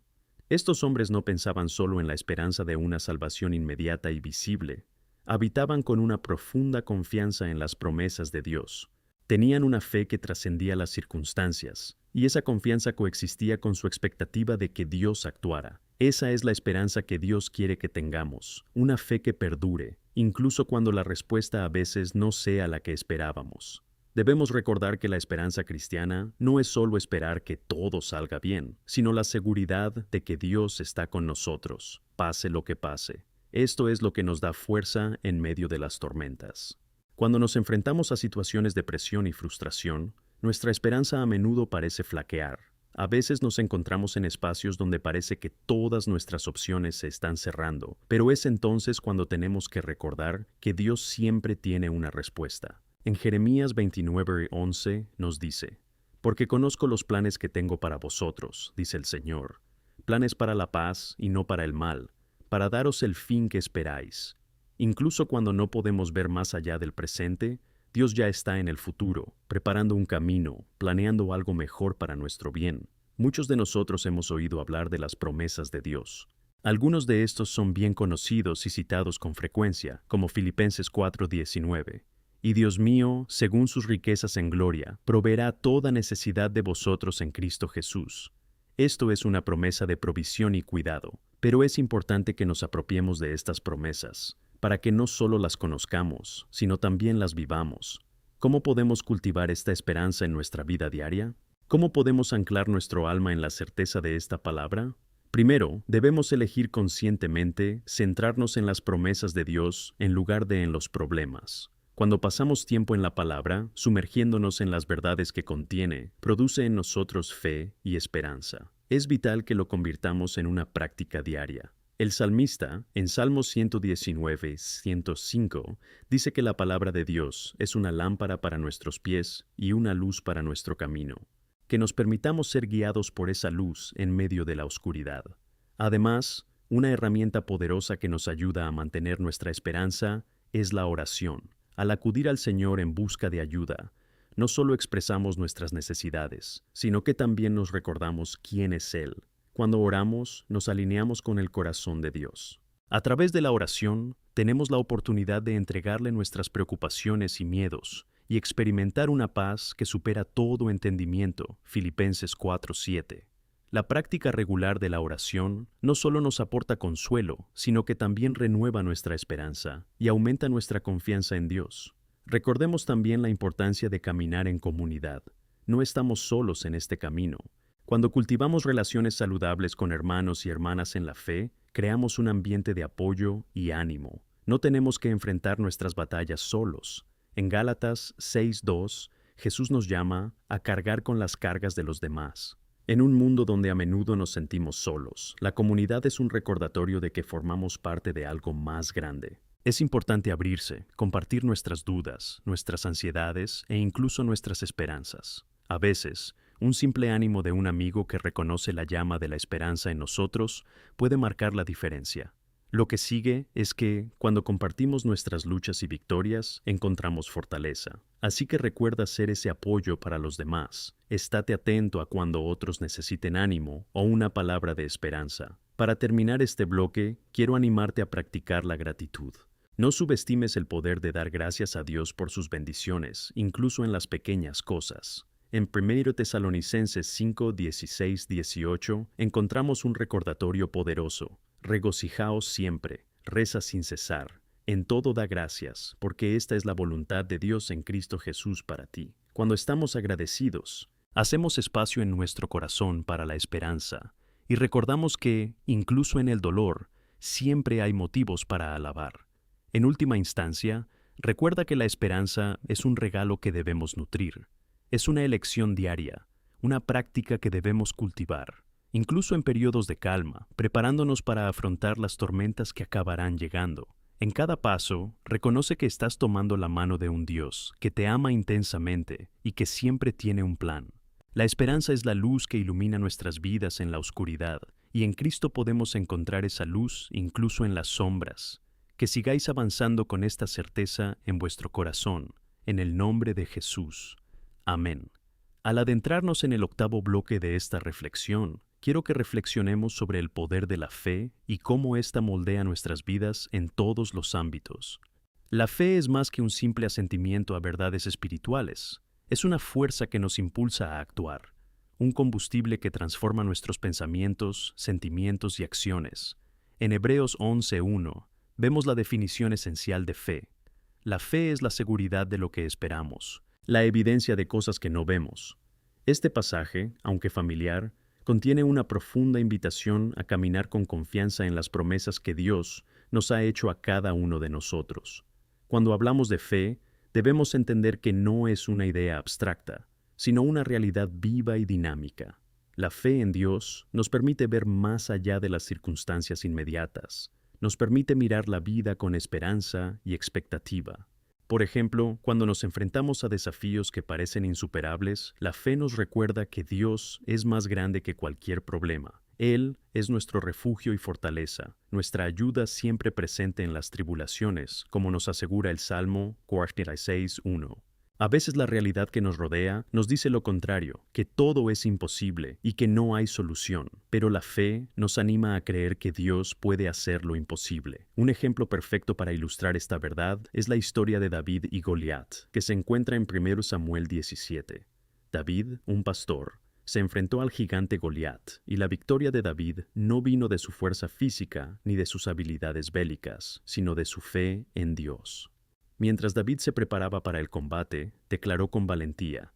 Estos hombres no pensaban solo en la esperanza de una salvación inmediata y visible. Habitaban con una profunda confianza en las promesas de Dios. Tenían una fe que trascendía las circunstancias, y esa confianza coexistía con su expectativa de que Dios actuara. Esa es la esperanza que Dios quiere que tengamos, una fe que perdure, incluso cuando la respuesta a veces no sea la que esperábamos. Debemos recordar que la esperanza cristiana no es solo esperar que todo salga bien, sino la seguridad de que Dios está con nosotros, pase lo que pase. Esto es lo que nos da fuerza en medio de las tormentas. Cuando nos enfrentamos a situaciones de presión y frustración, Nuestra esperanza a menudo parece flaquear. A veces nos encontramos en espacios donde parece que todas nuestras opciones se están cerrando, pero es entonces cuando tenemos que recordar que Dios siempre tiene una respuesta. En Jeremías 29:11 nos dice: Porque conozco los planes que tengo para vosotros, dice el Señor, planes para la paz y no para el mal, para daros el fin que esperáis. Incluso cuando no podemos ver más allá del presente, Dios ya está en el futuro, preparando un camino, planeando algo mejor para nuestro bien. Muchos de nosotros hemos oído hablar de las promesas de Dios. Algunos de estos son bien conocidos y citados con frecuencia, como Filipenses 4:19. Y Dios mío, según sus riquezas en gloria, proveerá toda necesidad de vosotros en Cristo Jesús. Esto es una promesa de provisión y cuidado, pero es importante que nos apropiemos de estas promesas, para que no solo las conozcamos, sino también las vivamos. ¿Cómo podemos cultivar esta esperanza en nuestra vida diaria? ¿Cómo podemos anclar nuestro alma en la certeza de esta palabra? Primero, debemos elegir conscientemente centrarnos en las promesas de Dios en lugar de en los problemas. Cuando pasamos tiempo en la palabra, sumergiéndonos en las verdades que contiene, produce en nosotros fe y esperanza. Es vital que lo convirtamos en una práctica diaria. El salmista, en Salmos 119:105, dice que la palabra de Dios es una lámpara para nuestros pies y una luz para nuestro camino. Que nos permitamos ser guiados por esa luz en medio de la oscuridad. Además, una herramienta poderosa que nos ayuda a mantener nuestra esperanza es la oración. Al acudir al Señor en busca de ayuda, no solo expresamos nuestras necesidades, sino que también nos recordamos quién es Él. Cuando oramos, nos alineamos con el corazón de Dios. A través de la oración, tenemos la oportunidad de entregarle nuestras preocupaciones y miedos y experimentar una paz que supera todo entendimiento. Filipenses 4:7. La práctica regular de la oración no solo nos aporta consuelo, sino que también renueva nuestra esperanza y aumenta nuestra confianza en Dios. Recordemos también la importancia de caminar en comunidad. No estamos solos en este camino. Cuando cultivamos relaciones saludables con hermanos y hermanas en la fe, creamos un ambiente de apoyo y ánimo. No tenemos que enfrentar nuestras batallas solos. En Gálatas 6:2, Jesús nos llama a cargar con las cargas de los demás. En un mundo donde a menudo nos sentimos solos, la comunidad es un recordatorio de que formamos parte de algo más grande. Es importante abrirse, compartir nuestras dudas, nuestras ansiedades e incluso nuestras esperanzas. A veces, un simple ánimo de un amigo que reconoce la llama de la esperanza en nosotros puede marcar la diferencia. Lo que sigue es que, cuando compartimos nuestras luchas y victorias, encontramos fortaleza. Así que recuerda ser ese apoyo para los demás. Estate atento a cuando otros necesiten ánimo o una palabra de esperanza. Para terminar este bloque, quiero animarte a practicar la gratitud. No subestimes el poder de dar gracias a Dios por sus bendiciones, incluso en las pequeñas cosas. En 1 Tesalonicenses 5:16-18 encontramos un recordatorio poderoso. Regocijaos siempre, reza sin cesar. En todo da gracias, porque esta es la voluntad de Dios en Cristo Jesús para ti. Cuando estamos agradecidos, hacemos espacio en nuestro corazón para la esperanza y recordamos que, incluso en el dolor, siempre hay motivos para alabar. En última instancia, recuerda que la esperanza es un regalo que debemos nutrir. Es una elección diaria, una práctica que debemos cultivar, incluso en periodos de calma, preparándonos para afrontar las tormentas que acabarán llegando. En cada paso, reconoce que estás tomando la mano de un Dios que te ama intensamente y que siempre tiene un plan. La esperanza es la luz que ilumina nuestras vidas en la oscuridad, y en Cristo podemos encontrar esa luz incluso en las sombras. Que sigáis avanzando con esta certeza en vuestro corazón, en el nombre de Jesús. Amén. Al adentrarnos en el octavo bloque de esta reflexión, quiero que reflexionemos sobre el poder de la fe y cómo ésta moldea nuestras vidas en todos los ámbitos. La fe es más que un simple asentimiento a verdades espirituales. Es una fuerza que nos impulsa a actuar, un combustible que transforma nuestros pensamientos, sentimientos y acciones. En Hebreos 11:1 vemos la definición esencial de fe. La fe es la seguridad de lo que esperamos, la evidencia de cosas que no vemos. Este pasaje, aunque familiar, contiene una profunda invitación a caminar con confianza en las promesas que Dios nos ha hecho a cada uno de nosotros. Cuando hablamos de fe, debemos entender que no es una idea abstracta. sino una realidad viva y dinámica. La fe en Dios nos permite ver más allá de las circunstancias inmediatas, nos permite mirar la vida con esperanza y expectativa. Por ejemplo, cuando nos enfrentamos a desafíos que parecen insuperables, la fe nos recuerda que Dios es más grande que cualquier problema. Él es nuestro refugio y fortaleza, nuestra ayuda siempre presente en las tribulaciones, como nos asegura el Salmo 46:1. A veces la realidad que nos rodea nos dice lo contrario, que todo es imposible y que no hay solución, pero la fe nos anima a creer que Dios puede hacer lo imposible. Un ejemplo perfecto para ilustrar esta verdad es la historia de David y Goliat, que se encuentra en 1 Samuel 17. David, un pastor, se enfrentó al gigante Goliat, y la victoria de David no vino de su fuerza física ni de sus habilidades bélicas, sino de su fe en Dios. Mientras David se preparaba para el combate, declaró con valentía: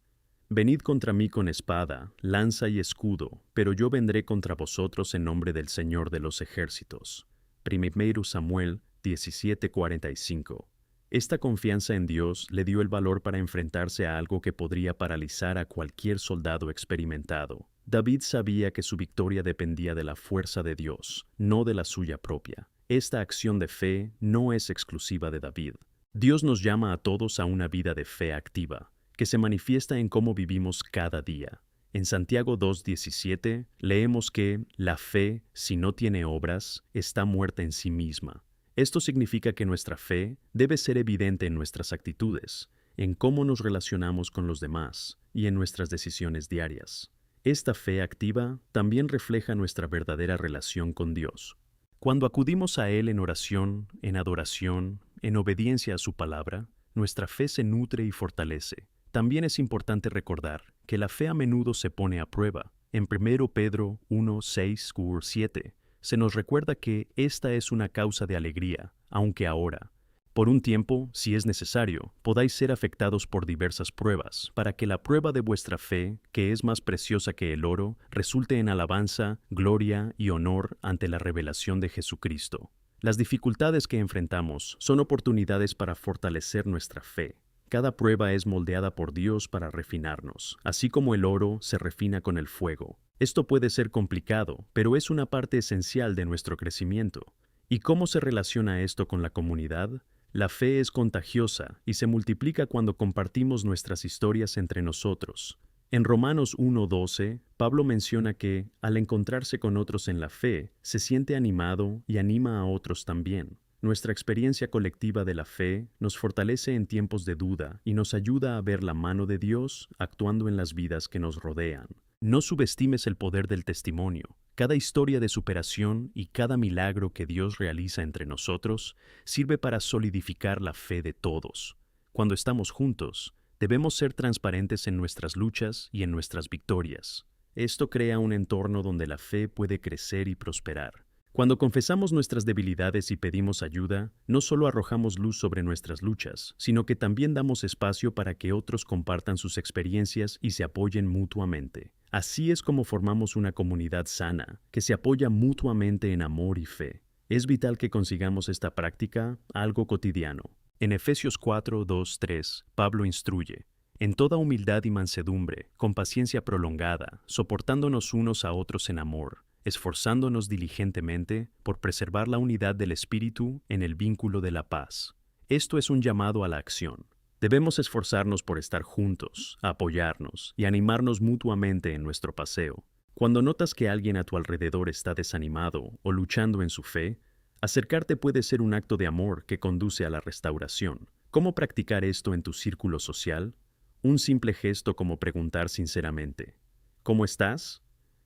«Venid contra mí con espada, lanza y escudo, pero yo vendré contra vosotros en nombre del Señor de los ejércitos». 1 Samuel 17:45. Esta confianza en Dios le dio el valor para enfrentarse a algo que podría paralizar a cualquier soldado experimentado. David sabía que su victoria dependía de la fuerza de Dios, no de la suya propia. Esta acción de fe no es exclusiva de David. Dios nos llama a todos a una vida de fe activa, que se manifiesta en cómo vivimos cada día. En Santiago 2:17 leemos que la fe, si no tiene obras, está muerta en sí misma. Esto significa que nuestra fe debe ser evidente en nuestras actitudes, en cómo nos relacionamos con los demás y en nuestras decisiones diarias. Esta fe activa también refleja nuestra verdadera relación con Dios. Cuando acudimos a Él en oración, en adoración, en obediencia a su palabra, nuestra fe se nutre y fortalece. También es importante recordar que la fe a menudo se pone a prueba. En 1 Pedro 1:6-7 se nos recuerda que esta es una causa de alegría, aunque ahora, por un tiempo, si es necesario, podáis ser afectados por diversas pruebas, para que la prueba de vuestra fe, que es más preciosa que el oro, resulte en alabanza, gloria y honor ante la revelación de Jesucristo. Las dificultades que enfrentamos son oportunidades para fortalecer nuestra fe. Cada prueba es moldeada por Dios para refinarnos, así como el oro se refina con el fuego. Esto puede ser complicado, pero es una parte esencial de nuestro crecimiento. ¿Y cómo se relaciona esto con la comunidad? La fe es contagiosa y se multiplica cuando compartimos nuestras historias entre nosotros. En Romanos 1:12, Pablo menciona que, al encontrarse con otros en la fe, se siente animado y anima a otros también. Nuestra experiencia colectiva de la fe nos fortalece en tiempos de duda y nos ayuda a ver la mano de Dios actuando en las vidas que nos rodean. No subestimes el poder del testimonio. Cada historia de superación y cada milagro que Dios realiza entre nosotros sirve para solidificar la fe de todos. Cuando estamos juntos, debemos ser transparentes en nuestras luchas y en nuestras victorias. Esto crea un entorno donde la fe puede crecer y prosperar. Cuando confesamos nuestras debilidades y pedimos ayuda, no solo arrojamos luz sobre nuestras luchas, sino que también damos espacio para que otros compartan sus experiencias y se apoyen mutuamente. Así es como formamos una comunidad sana, que se apoya mutuamente en amor y fe. Es vital que consigamos esta práctica algo cotidiano. En Efesios 4:2-3, Pablo instruye: en toda humildad y mansedumbre, con paciencia prolongada, soportándonos unos a otros en amor, esforzándonos diligentemente por preservar la unidad del Espíritu en el vínculo de la paz. Esto es un llamado a la acción. Debemos esforzarnos por estar juntos, apoyarnos y animarnos mutuamente en nuestro paseo. Cuando notas que alguien a tu alrededor está desanimado o luchando en su fe, acercarte puede ser un acto de amor que conduce a la restauración. ¿Cómo practicar esto en tu círculo social? Un simple gesto como preguntar sinceramente: ¿cómo estás?,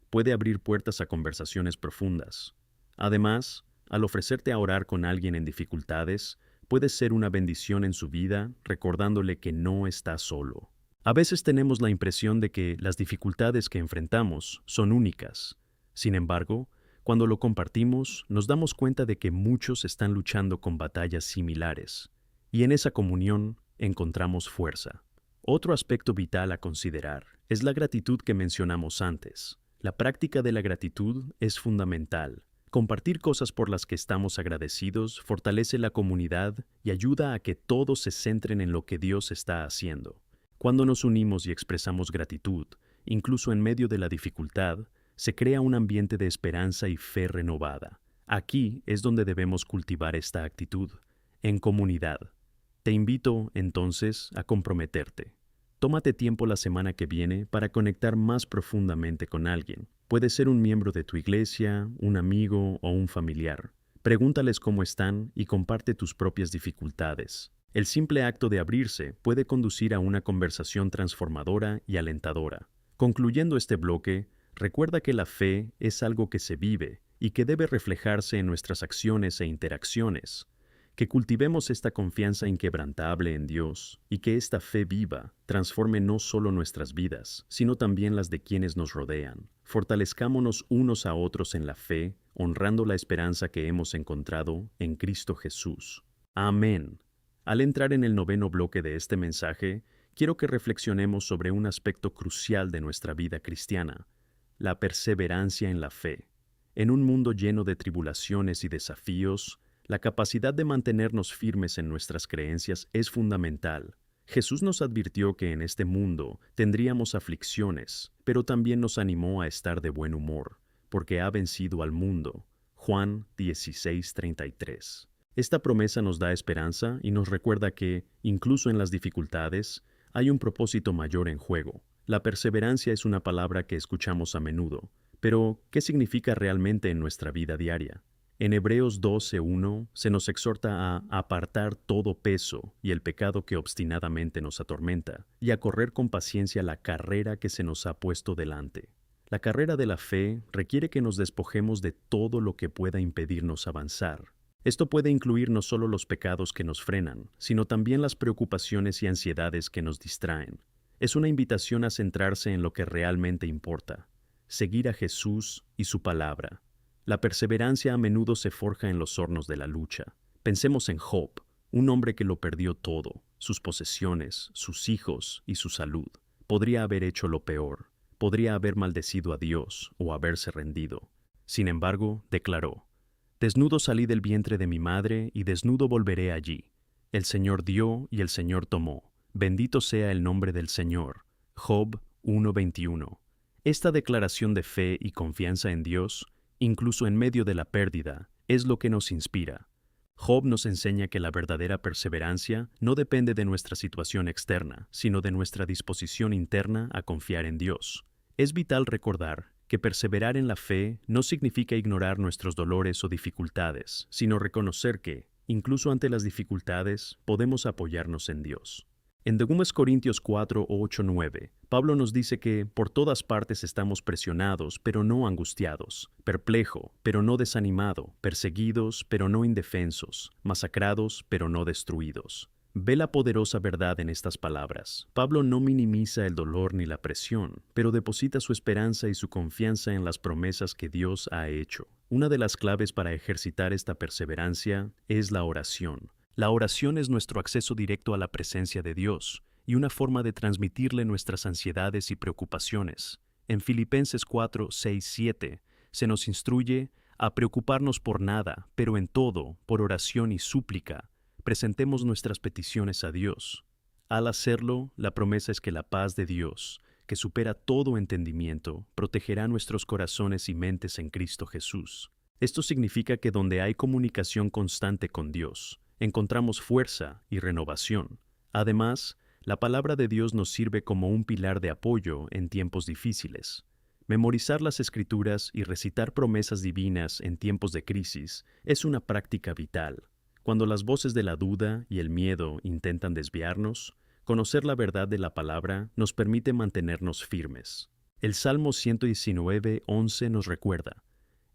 puede abrir puertas a conversaciones profundas. Además, al ofrecerte a orar con alguien en dificultades, puedes ser una bendición en su vida, recordándole que no está solo. A veces tenemos la impresión de que las dificultades que enfrentamos son únicas. Sin embargo, cuando lo compartimos, nos damos cuenta de que muchos están luchando con batallas similares, y en esa comunión encontramos fuerza. Otro aspecto vital a considerar es la gratitud que mencionamos antes. La práctica de la gratitud es fundamental. Compartir cosas por las que estamos agradecidos fortalece la comunidad y ayuda a que todos se centren en lo que Dios está haciendo. Cuando nos unimos y expresamos gratitud, incluso en medio de la dificultad, se crea un ambiente de esperanza y fe renovada. Aquí es donde debemos cultivar esta actitud, en comunidad. Te invito, entonces, a comprometerte. Tómate tiempo la semana que viene para conectar más profundamente con alguien. Puede ser un miembro de tu iglesia, un amigo o un familiar. Pregúntales cómo están y comparte tus propias dificultades. El simple acto de abrirse puede conducir a una conversación transformadora y alentadora. Concluyendo este bloque, recuerda que la fe es algo que se vive y que debe reflejarse en nuestras acciones e interacciones. Que cultivemos esta confianza inquebrantable en Dios y que esta fe viva transforme no solo nuestras vidas, sino también las de quienes nos rodean. Fortalezcámonos unos a otros en la fe, honrando la esperanza que hemos encontrado en Cristo Jesús. Amén. Al entrar en el noveno bloque de este mensaje, quiero que reflexionemos sobre un aspecto crucial de nuestra vida cristiana, la perseverancia en la fe. En un mundo lleno de tribulaciones y desafíos, la capacidad de mantenernos firmes en nuestras creencias es fundamental. Jesús nos advirtió que en este mundo tendríamos aflicciones, pero también nos animó a estar de buen humor, porque ha vencido al mundo. Juan 16:33. Esta promesa nos da esperanza y nos recuerda que, incluso en las dificultades, hay un propósito mayor en juego. La perseverancia es una palabra que escuchamos a menudo, pero ¿qué significa realmente en nuestra vida diaria? En Hebreos 12:1 se nos exhorta a apartar todo peso y el pecado que obstinadamente nos atormenta, y a correr con paciencia la carrera que se nos ha puesto delante. La carrera de la fe requiere que nos despojemos de todo lo que pueda impedirnos avanzar. Esto puede incluir no solo los pecados que nos frenan, sino también las preocupaciones y ansiedades que nos distraen. Es una invitación a centrarse en lo que realmente importa, seguir a Jesús y su palabra. La perseverancia a menudo se forja en los hornos de la lucha. Pensemos en Job, un hombre que lo perdió todo, sus posesiones, sus hijos y su salud. Podría haber hecho lo peor, podría haber maldecido a Dios o haberse rendido. Sin embargo, declaró: «Desnudo salí del vientre de mi madre y desnudo volveré allí. El Señor dio y el Señor tomó. Bendito sea el nombre del Señor». Job 1:21. Esta declaración de fe y confianza en Dios, incluso en medio de la pérdida, es lo que nos inspira. Job nos enseña que la verdadera perseverancia no depende de nuestra situación externa, sino de nuestra disposición interna a confiar en Dios. Es vital recordar que perseverar en la fe no significa ignorar nuestros dolores o dificultades, sino reconocer que, incluso ante las dificultades, podemos apoyarnos en Dios. En 2 Corintios 4:8-9, Pablo nos dice que por todas partes estamos presionados, pero no angustiados, perplejo, pero no desanimado, perseguidos, pero no indefensos, masacrados, pero no destruidos. Ve la poderosa verdad en estas palabras. Pablo no minimiza el dolor ni la presión, pero deposita su esperanza y su confianza en las promesas que Dios ha hecho. Una de las claves para ejercitar esta perseverancia es la oración. La oración es nuestro acceso directo a la presencia de Dios y una forma de transmitirle nuestras ansiedades y preocupaciones. En Filipenses 4:6-7 se nos instruye a preocuparnos por nada, pero en todo, por oración y súplica, presentemos nuestras peticiones a Dios. Al hacerlo, la promesa es que la paz de Dios, que supera todo entendimiento, protegerá nuestros corazones y mentes en Cristo Jesús. Esto significa que donde hay comunicación constante con Dios, encontramos fuerza y renovación. Además, la palabra de Dios nos sirve como un pilar de apoyo en tiempos difíciles. Memorizar las Escrituras y recitar promesas divinas en tiempos de crisis es una práctica vital. Cuando las voces de la duda y el miedo intentan desviarnos, conocer la verdad de la palabra nos permite mantenernos firmes. El Salmo 119:11 nos recuerda: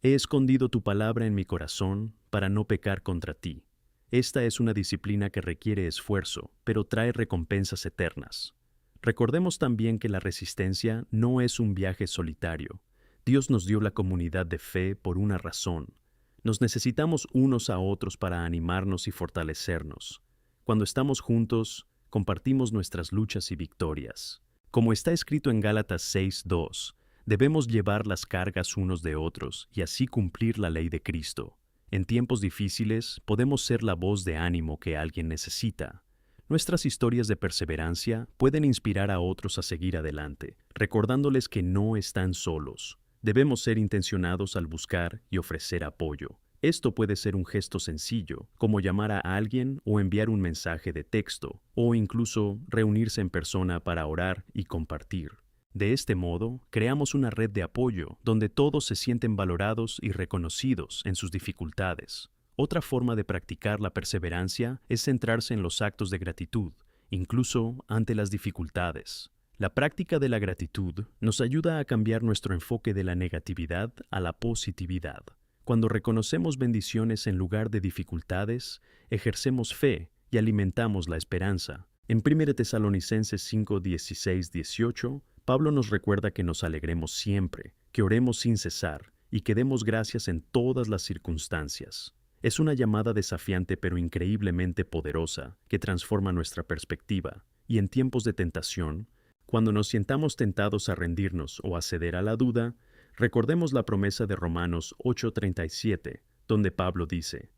«He escondido tu palabra en mi corazón para no pecar contra ti». Esta es una disciplina que requiere esfuerzo, pero trae recompensas eternas. Recordemos también que la resistencia no es un viaje solitario. Dios nos dio la comunidad de fe por una razón. Nos necesitamos unos a otros para animarnos y fortalecernos. Cuando estamos juntos, compartimos nuestras luchas y victorias. Como está escrito en Gálatas 6:2, debemos llevar las cargas unos de otros y así cumplir la ley de Cristo. En tiempos difíciles, podemos ser la voz de ánimo que alguien necesita. Nuestras historias de perseverancia pueden inspirar a otros a seguir adelante, recordándoles que no están solos. Debemos ser intencionados al buscar y ofrecer apoyo. Esto puede ser un gesto sencillo, como llamar a alguien o enviar un mensaje de texto, o incluso reunirse en persona para orar y compartir. De este modo, creamos una red de apoyo donde todos se sienten valorados y reconocidos en sus dificultades. Otra forma de practicar la perseverancia es centrarse en los actos de gratitud, incluso ante las dificultades. La práctica de la gratitud nos ayuda a cambiar nuestro enfoque de la negatividad a la positividad. Cuando reconocemos bendiciones en lugar de dificultades, ejercemos fe y alimentamos la esperanza. En 1 Tesalonicenses 5, 16, 18, Pablo nos recuerda que nos alegremos siempre, que oremos sin cesar y que demos gracias en todas las circunstancias. Es una llamada desafiante pero increíblemente poderosa que transforma nuestra perspectiva, y en tiempos de tentación, cuando nos sientamos tentados a rendirnos o a ceder a la duda, recordemos la promesa de Romanos 8:37, donde Pablo dice: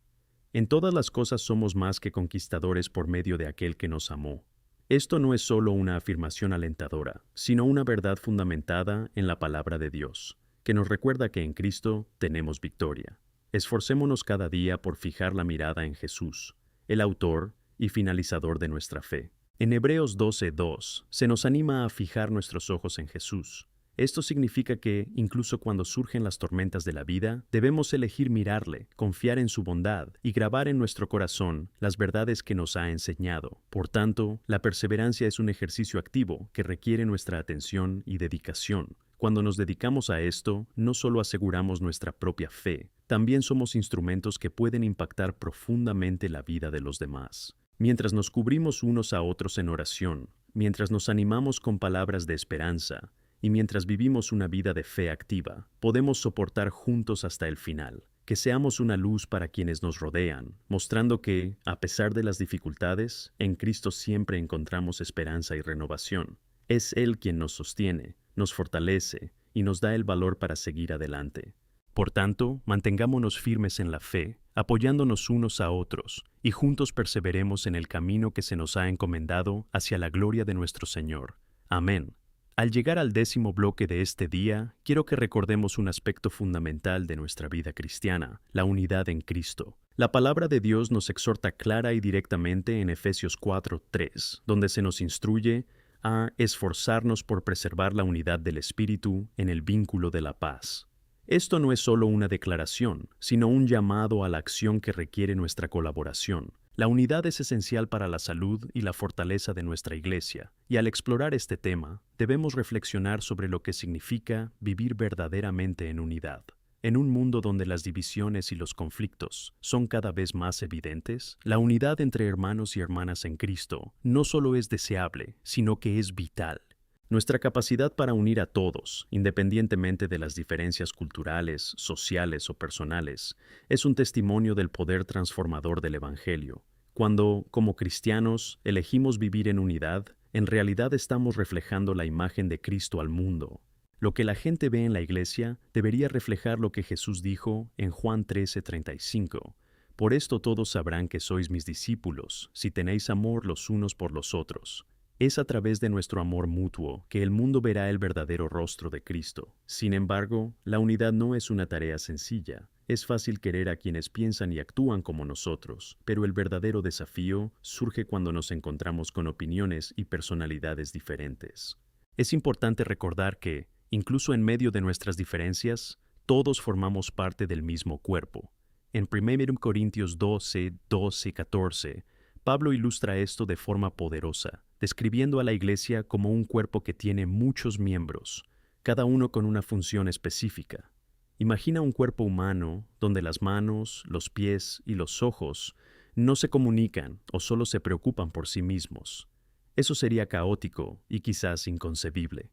«En todas las cosas somos más que conquistadores por medio de aquel que nos amó». Esto no es solo una afirmación alentadora, sino una verdad fundamentada en la palabra de Dios, que nos recuerda que en Cristo tenemos victoria. Esforcémonos cada día por fijar la mirada en Jesús, el autor y finalizador de nuestra fe. En Hebreos 12:2 se nos anima a fijar nuestros ojos en Jesús. Esto significa que, incluso cuando surgen las tormentas de la vida, debemos elegir mirarle, confiar en su bondad y grabar en nuestro corazón las verdades que nos ha enseñado. Por tanto, la perseverancia es un ejercicio activo que requiere nuestra atención y dedicación. Cuando nos dedicamos a esto, no solo aseguramos nuestra propia fe, también somos instrumentos que pueden impactar profundamente la vida de los demás. Mientras nos cubrimos unos a otros en oración, mientras nos animamos con palabras de esperanza, y mientras vivimos una vida de fe activa, podemos soportar juntos hasta el final. Que seamos una luz para quienes nos rodean, mostrando que, a pesar de las dificultades, en Cristo siempre encontramos esperanza y renovación. Es Él quien nos sostiene, nos fortalece y nos da el valor para seguir adelante. Por tanto, mantengámonos firmes en la fe, apoyándonos unos a otros, y juntos perseveremos en el camino que se nos ha encomendado hacia la gloria de nuestro Señor. Amén. Al llegar al 10º bloque de este día, quiero que recordemos un aspecto fundamental de nuestra vida cristiana, la unidad en Cristo. La palabra de Dios nos exhorta clara y directamente en Efesios 4:3, donde se nos instruye a esforzarnos por preservar la unidad del Espíritu en el vínculo de la paz. Esto no es solo una declaración, sino un llamado a la acción que requiere nuestra colaboración. La unidad es esencial para la salud y la fortaleza de nuestra Iglesia, y al explorar este tema, debemos reflexionar sobre lo que significa vivir verdaderamente en unidad. En un mundo donde las divisiones y los conflictos son cada vez más evidentes, la unidad entre hermanos y hermanas en Cristo no solo es deseable, sino que es vital. Nuestra capacidad para unir a todos, independientemente de las diferencias culturales, sociales o personales, es un testimonio del poder transformador del Evangelio. Cuando, como cristianos, elegimos vivir en unidad, en realidad estamos reflejando la imagen de Cristo al mundo. Lo que la gente ve en la iglesia debería reflejar lo que Jesús dijo en Juan 13:35. Por esto todos sabrán que sois mis discípulos, si tenéis amor los unos por los otros. Es a través de nuestro amor mutuo que el mundo verá el verdadero rostro de Cristo. Sin embargo, la unidad no es una tarea sencilla. Es fácil querer a quienes piensan y actúan como nosotros, pero el verdadero desafío surge cuando nos encontramos con opiniones y personalidades diferentes. Es importante recordar que, incluso en medio de nuestras diferencias, todos formamos parte del mismo cuerpo. En 1 Corintios 12:14, Pablo ilustra esto de forma poderosa, describiendo a la Iglesia como un cuerpo que tiene muchos miembros, cada uno con una función específica. Imagina un cuerpo humano donde las manos, los pies y los ojos no se comunican o solo se preocupan por sí mismos. Eso sería caótico y quizás inconcebible.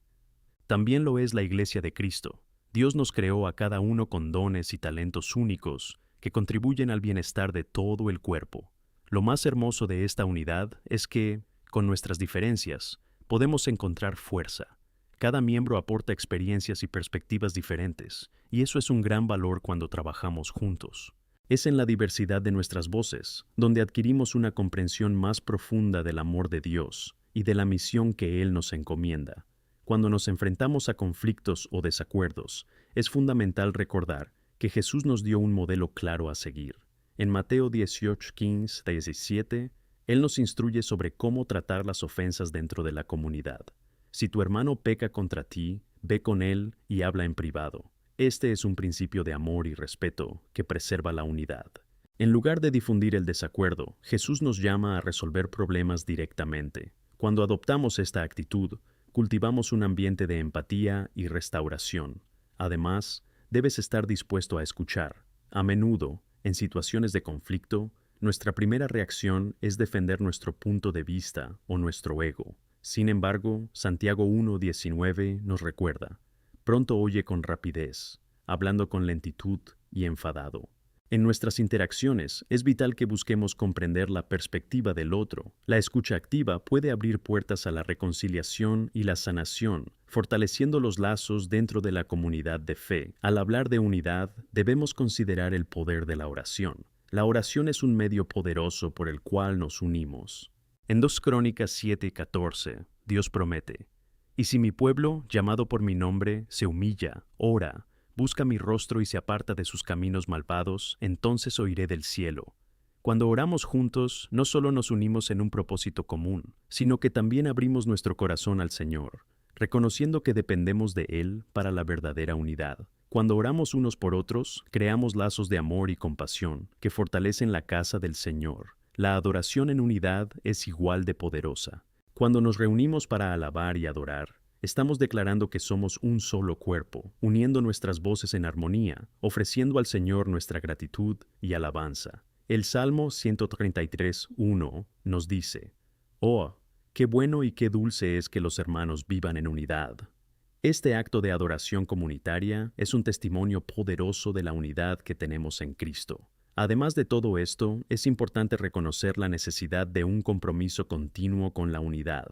También lo es la Iglesia de Cristo. Dios nos creó a cada uno con dones y talentos únicos que contribuyen al bienestar de todo el cuerpo. Lo más hermoso de esta unidad es que, con nuestras diferencias, podemos encontrar fuerza. Cada miembro aporta experiencias y perspectivas diferentes, y eso es un gran valor cuando trabajamos juntos. Es en la diversidad de nuestras voces donde adquirimos una comprensión más profunda del amor de Dios y de la misión que Él nos encomienda. Cuando nos enfrentamos a conflictos o desacuerdos, es fundamental recordar que Jesús nos dio un modelo claro a seguir. En Mateo 18, 15, 17, Él nos instruye sobre cómo tratar las ofensas dentro de la comunidad. Si tu hermano peca contra ti, ve con él y habla en privado. Este es un principio de amor y respeto que preserva la unidad. En lugar de difundir el desacuerdo, Jesús nos llama a resolver problemas directamente. Cuando adoptamos esta actitud, cultivamos un ambiente de empatía y restauración. Además, debes estar dispuesto a escuchar. A menudo, en situaciones de conflicto, nuestra primera reacción es defender nuestro punto de vista o nuestro ego. Sin embargo, Santiago 1:19 nos recuerda: pronto oye con rapidez, hablando con lentitud y enfadado. En nuestras interacciones es vital que busquemos comprender la perspectiva del otro. La escucha activa puede abrir puertas a la reconciliación y la sanación, fortaleciendo los lazos dentro de la comunidad de fe. Al hablar de unidad, debemos considerar el poder de la oración. La oración es un medio poderoso por el cual nos unimos. En 2 Crónicas 7:14, Dios promete: «Y si mi pueblo, llamado por mi nombre, se humilla, ora, busca mi rostro y se aparta de sus caminos malvados, entonces oiré del cielo». Cuando oramos juntos, no solo nos unimos en un propósito común, sino que también abrimos nuestro corazón al Señor, reconociendo que dependemos de Él para la verdadera unidad. Cuando oramos unos por otros, creamos lazos de amor y compasión que fortalecen la casa del Señor. La adoración en unidad es igual de poderosa. Cuando nos reunimos para alabar y adorar, estamos declarando que somos un solo cuerpo, uniendo nuestras voces en armonía, ofreciendo al Señor nuestra gratitud y alabanza. El Salmo 133:1 nos dice: «Oh, qué bueno y qué dulce es que los hermanos vivan en unidad». Este acto de adoración comunitaria es un testimonio poderoso de la unidad que tenemos en Cristo. Además de todo esto, es importante reconocer la necesidad de un compromiso continuo con la unidad.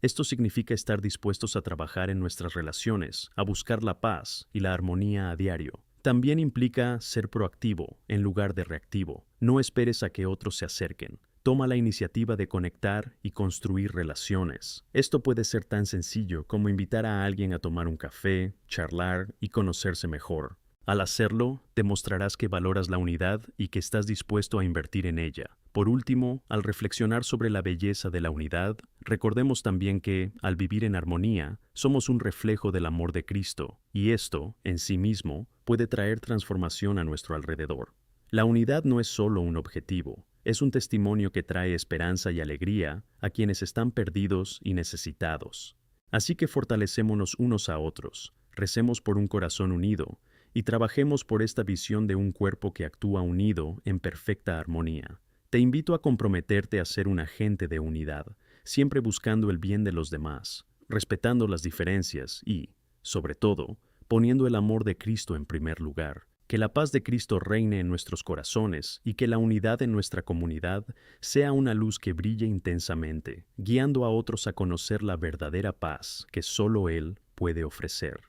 Esto significa estar dispuestos a trabajar en nuestras relaciones, a buscar la paz y la armonía a diario. También implica ser proactivo en lugar de reactivo. No esperes a que otros se acerquen. Toma la iniciativa de conectar y construir relaciones. Esto puede ser tan sencillo como invitar a alguien a tomar un café, charlar y conocerse mejor. Al hacerlo, demostrarás que valoras la unidad y que estás dispuesto a invertir en ella. Por último, al reflexionar sobre la belleza de la unidad, recordemos también que, al vivir en armonía, somos un reflejo del amor de Cristo, y esto, en sí mismo, puede traer transformación a nuestro alrededor. La unidad no es solo un objetivo, es un testimonio que trae esperanza y alegría a quienes están perdidos y necesitados. Así que fortalecémonos unos a otros, recemos por un corazón unido, y trabajemos por esta visión de un cuerpo que actúa unido en perfecta armonía. Te invito a comprometerte a ser un agente de unidad, siempre buscando el bien de los demás, respetando las diferencias y, sobre todo, poniendo el amor de Cristo en primer lugar. Que la paz de Cristo reine en nuestros corazones y que la unidad en nuestra comunidad sea una luz que brille intensamente, guiando a otros a conocer la verdadera paz que solo Él puede ofrecer.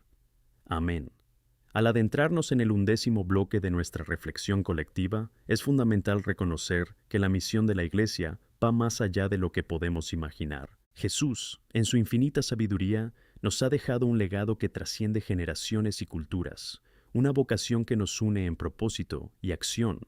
Amén. Al adentrarnos en el 11º bloque de nuestra reflexión colectiva, es fundamental reconocer que la misión de la Iglesia va más allá de lo que podemos imaginar. Jesús, en su infinita sabiduría, nos ha dejado un legado que trasciende generaciones y culturas, una vocación que nos une en propósito y acción.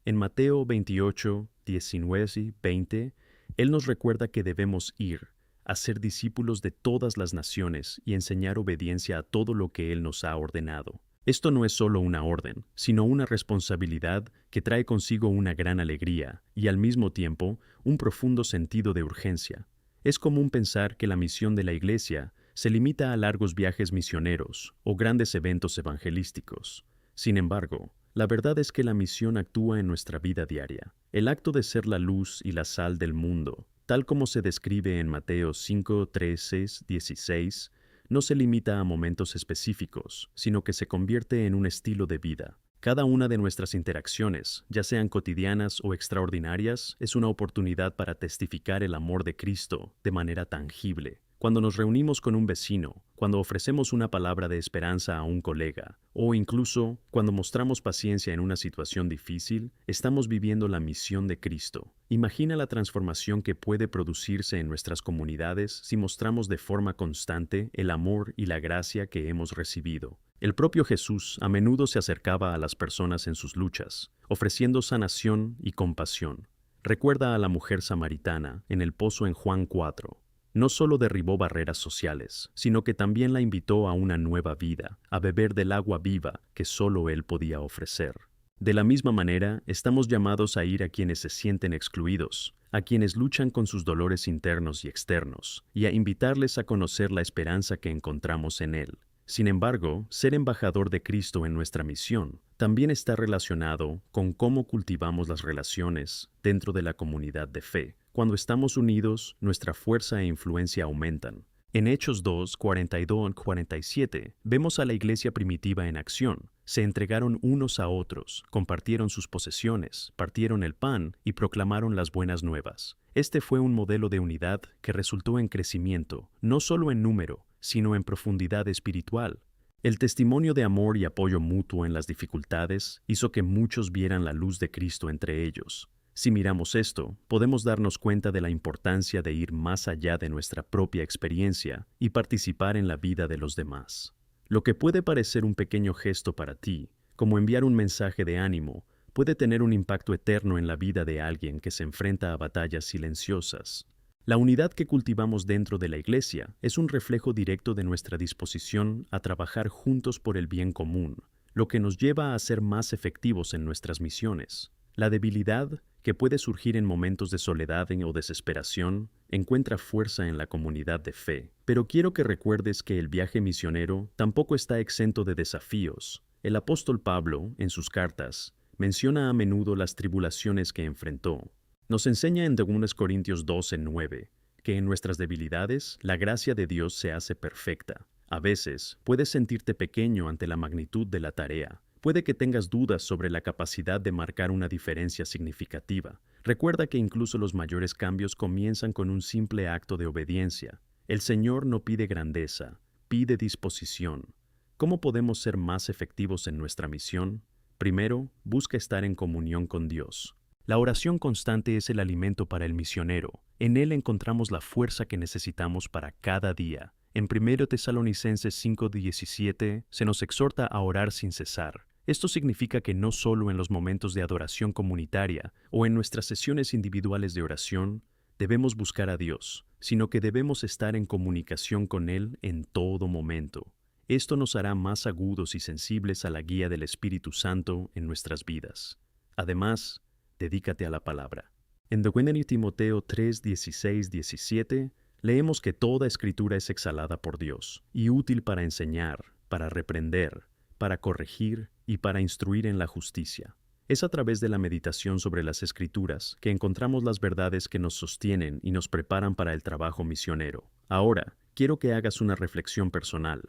En Mateo 28, 19 y 20, Él nos recuerda que debemos ir, a ser discípulos de todas las naciones y enseñar obediencia a todo lo que Él nos ha ordenado. Esto no es solo una orden, sino una responsabilidad que trae consigo una gran alegría y al mismo tiempo un profundo sentido de urgencia. Es común pensar que la misión de la Iglesia se limita a largos viajes misioneros o grandes eventos evangelísticos. Sin embargo, la verdad es que la misión actúa en nuestra vida diaria. El acto de ser la luz y la sal del mundo, tal como se describe en Mateo 5, 13, 16, no se limita a momentos específicos, sino que se convierte en un estilo de vida. Cada una de nuestras interacciones, ya sean cotidianas o extraordinarias, es una oportunidad para testificar el amor de Cristo de manera tangible. cuando nos reunimos con un vecino, cuando ofrecemos una palabra de esperanza a un colega, o incluso cuando mostramos paciencia en una situación difícil, estamos viviendo la misión de Cristo. Imagina la transformación que puede producirse en nuestras comunidades si mostramos de forma constante el amor y la gracia que hemos recibido. El propio Jesús a menudo se acercaba a las personas en sus luchas, ofreciendo sanación y compasión. Recuerda a la mujer samaritana en el pozo en Juan 4. No solo derribó barreras sociales, sino que también la invitó a una nueva vida, a beber del agua viva que solo Él podía ofrecer. De la misma manera, estamos llamados a ir a quienes se sienten excluidos, a quienes luchan con sus dolores internos y externos, y a invitarles a conocer la esperanza que encontramos en Él. Sin embargo, ser embajador de Cristo en nuestra misión también está relacionado con cómo cultivamos las relaciones dentro de la comunidad de fe. Cuando estamos unidos, nuestra fuerza e influencia aumentan. En Hechos 2, 42-47, vemos a la iglesia primitiva en acción. Se entregaron unos a otros, compartieron sus posesiones, partieron el pan y proclamaron las buenas nuevas. Este fue un modelo de unidad que resultó en crecimiento, no solo en número, sino en profundidad espiritual. El testimonio de amor y apoyo mutuo en las dificultades hizo que muchos vieran la luz de Cristo entre ellos. Si miramos esto, podemos darnos cuenta de la importancia de ir más allá de nuestra propia experiencia y participar en la vida de los demás. Lo que puede parecer un pequeño gesto para ti, como enviar un mensaje de ánimo, puede tener un impacto eterno en la vida de alguien que se enfrenta a batallas silenciosas. La unidad que cultivamos dentro de la iglesia es un reflejo directo de nuestra disposición a trabajar juntos por el bien común, lo que nos lleva a ser más efectivos en nuestras misiones. La debilidad, que puede surgir en momentos de soledad o desesperación, encuentra fuerza en la comunidad de fe. Pero quiero que recuerdes que el viaje misionero tampoco está exento de desafíos. El apóstol Pablo, en sus cartas, menciona a menudo las tribulaciones que enfrentó. Nos enseña en 2 Corintios 12:9 que en nuestras debilidades la gracia de Dios se hace perfecta. A veces puedes sentirte pequeño ante la magnitud de la tarea. Puede que tengas dudas sobre la capacidad de marcar una diferencia significativa. Recuerda que incluso los mayores cambios comienzan con un simple acto de obediencia. El Señor no pide grandeza, pide disposición. ¿Cómo podemos ser más efectivos en nuestra misión? Primero, busca estar en comunión con Dios. La oración constante es el alimento para el misionero. En él encontramos la fuerza que necesitamos para cada día. En 1 Tesalonicenses 5:17 se nos exhorta a orar sin cesar. Esto significa que no solo en los momentos de adoración comunitaria o en nuestras sesiones individuales de oración debemos buscar a Dios, sino que debemos estar en comunicación con Él en todo momento. Esto nos hará más agudos y sensibles a la guía del Espíritu Santo en nuestras vidas. Además, dedícate a la palabra. En 2 Timoteo 3:16-17 leemos que toda escritura es exhalada por Dios y útil para enseñar, para reprender, para corregir y para instruir en la justicia. Es a través de la meditación sobre las Escrituras que encontramos las verdades que nos sostienen y nos preparan para el trabajo misionero. Ahora, quiero que hagas una reflexión personal.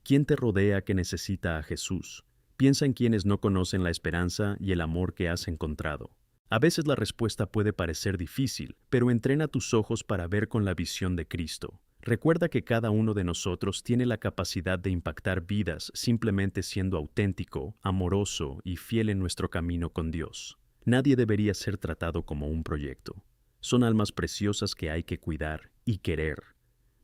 ¿Quién te rodea que necesita a Jesús? Piensa en quienes no conocen la esperanza y el amor que has encontrado. A veces la respuesta puede parecer difícil, pero entrena tus ojos para ver con la visión de Cristo. Recuerda que cada uno de nosotros tiene la capacidad de impactar vidas simplemente siendo auténtico, amoroso y fiel en nuestro camino con Dios. Nadie debería ser tratado como un proyecto. Son almas preciosas que hay que cuidar y querer.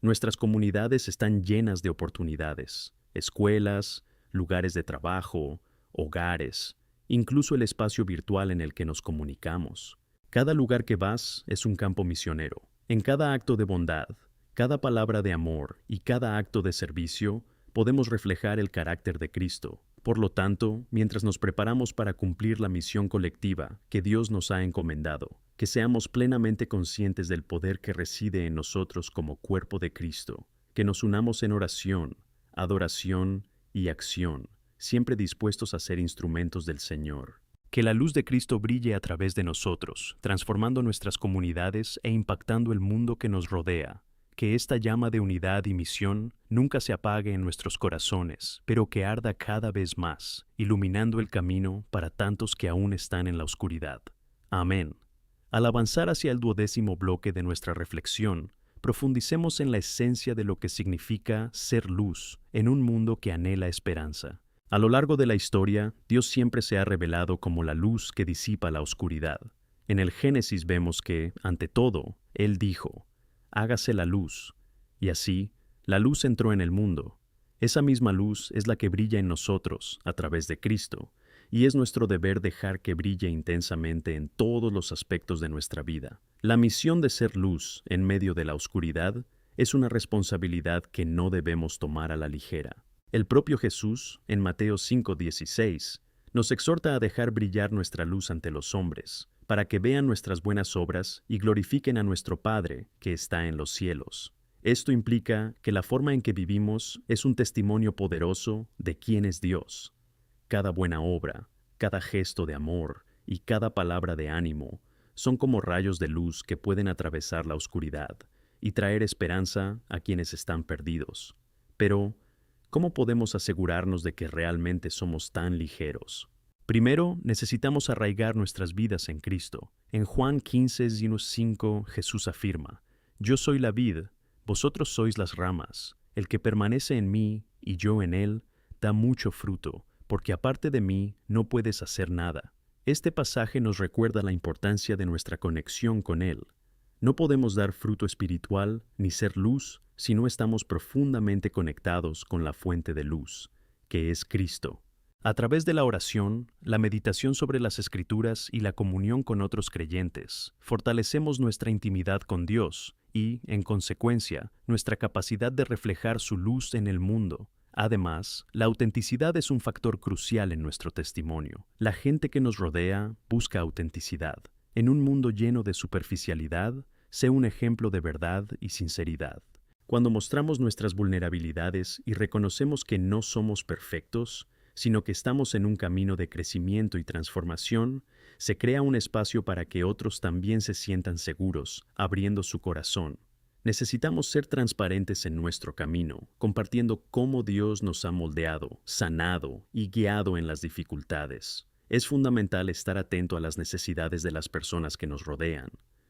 Nuestras comunidades están llenas de oportunidades, escuelas, lugares de trabajo, hogares, incluso el espacio virtual en el que nos comunicamos. Cada lugar que vas es un campo misionero. En cada acto de bondad, cada palabra de amor y cada acto de servicio podemos reflejar el carácter de Cristo. Por lo tanto, mientras nos preparamos para cumplir la misión colectiva que Dios nos ha encomendado, que seamos plenamente conscientes del poder que reside en nosotros como cuerpo de Cristo, que nos unamos en oración, adoración y acción, siempre dispuestos a ser instrumentos del Señor. Que la luz de Cristo brille a través de nosotros, transformando nuestras comunidades e impactando el mundo que nos rodea. Que esta llama de unidad y misión nunca se apague en nuestros corazones, pero que arda cada vez más, iluminando el camino para tantos que aún están en la oscuridad. Amén. Al avanzar hacia el 12º bloque de nuestra reflexión, profundicemos en la esencia de lo que significa ser luz en un mundo que anhela esperanza. A lo largo de la historia, Dios siempre se ha revelado como la luz que disipa la oscuridad. En el Génesis vemos que, ante todo, Él dijo, «Hágase la luz», y así, la luz entró en el mundo. Esa misma luz es la que brilla en nosotros a través de Cristo, y es nuestro deber dejar que brille intensamente en todos los aspectos de nuestra vida. La misión de ser luz en medio de la oscuridad es una responsabilidad que no debemos tomar a la ligera. El propio Jesús, en Mateo 5:16, nos exhorta a dejar brillar nuestra luz ante los hombres, para que vean nuestras buenas obras y glorifiquen a nuestro Padre que está en los cielos. Esto implica que la forma en que vivimos es un testimonio poderoso de quién es Dios. Cada buena obra, cada gesto de amor y cada palabra de ánimo son como rayos de luz que pueden atravesar la oscuridad y traer esperanza a quienes están perdidos. Pero, ¿cómo podemos asegurarnos de que realmente somos tan ligeros? Primero, necesitamos arraigar nuestras vidas en Cristo. En Juan 15:5 Jesús afirma, «Yo soy la vid, vosotros sois las ramas. El que permanece en mí y yo en él, da mucho fruto, porque aparte de mí no puedes hacer nada». Este pasaje nos recuerda la importancia de nuestra conexión con Él. No podemos dar fruto espiritual ni ser luz si no estamos profundamente conectados con la fuente de luz, que es Cristo. A través de la oración, la meditación sobre las Escrituras y la comunión con otros creyentes, fortalecemos nuestra intimidad con Dios y, en consecuencia, nuestra capacidad de reflejar su luz en el mundo. Además, la autenticidad es un factor crucial en nuestro testimonio. La gente que nos rodea busca autenticidad. En un mundo lleno de superficialidad, sé un ejemplo de verdad y sinceridad. Cuando mostramos nuestras vulnerabilidades y reconocemos que no somos perfectos, sino que estamos en un camino de crecimiento y transformación, se crea un espacio para que otros también se sientan seguros, abriendo su corazón. Necesitamos ser transparentes en nuestro camino, compartiendo cómo Dios nos ha moldeado, sanado y guiado en las dificultades. Es fundamental estar atento a las necesidades de las personas que nos rodean.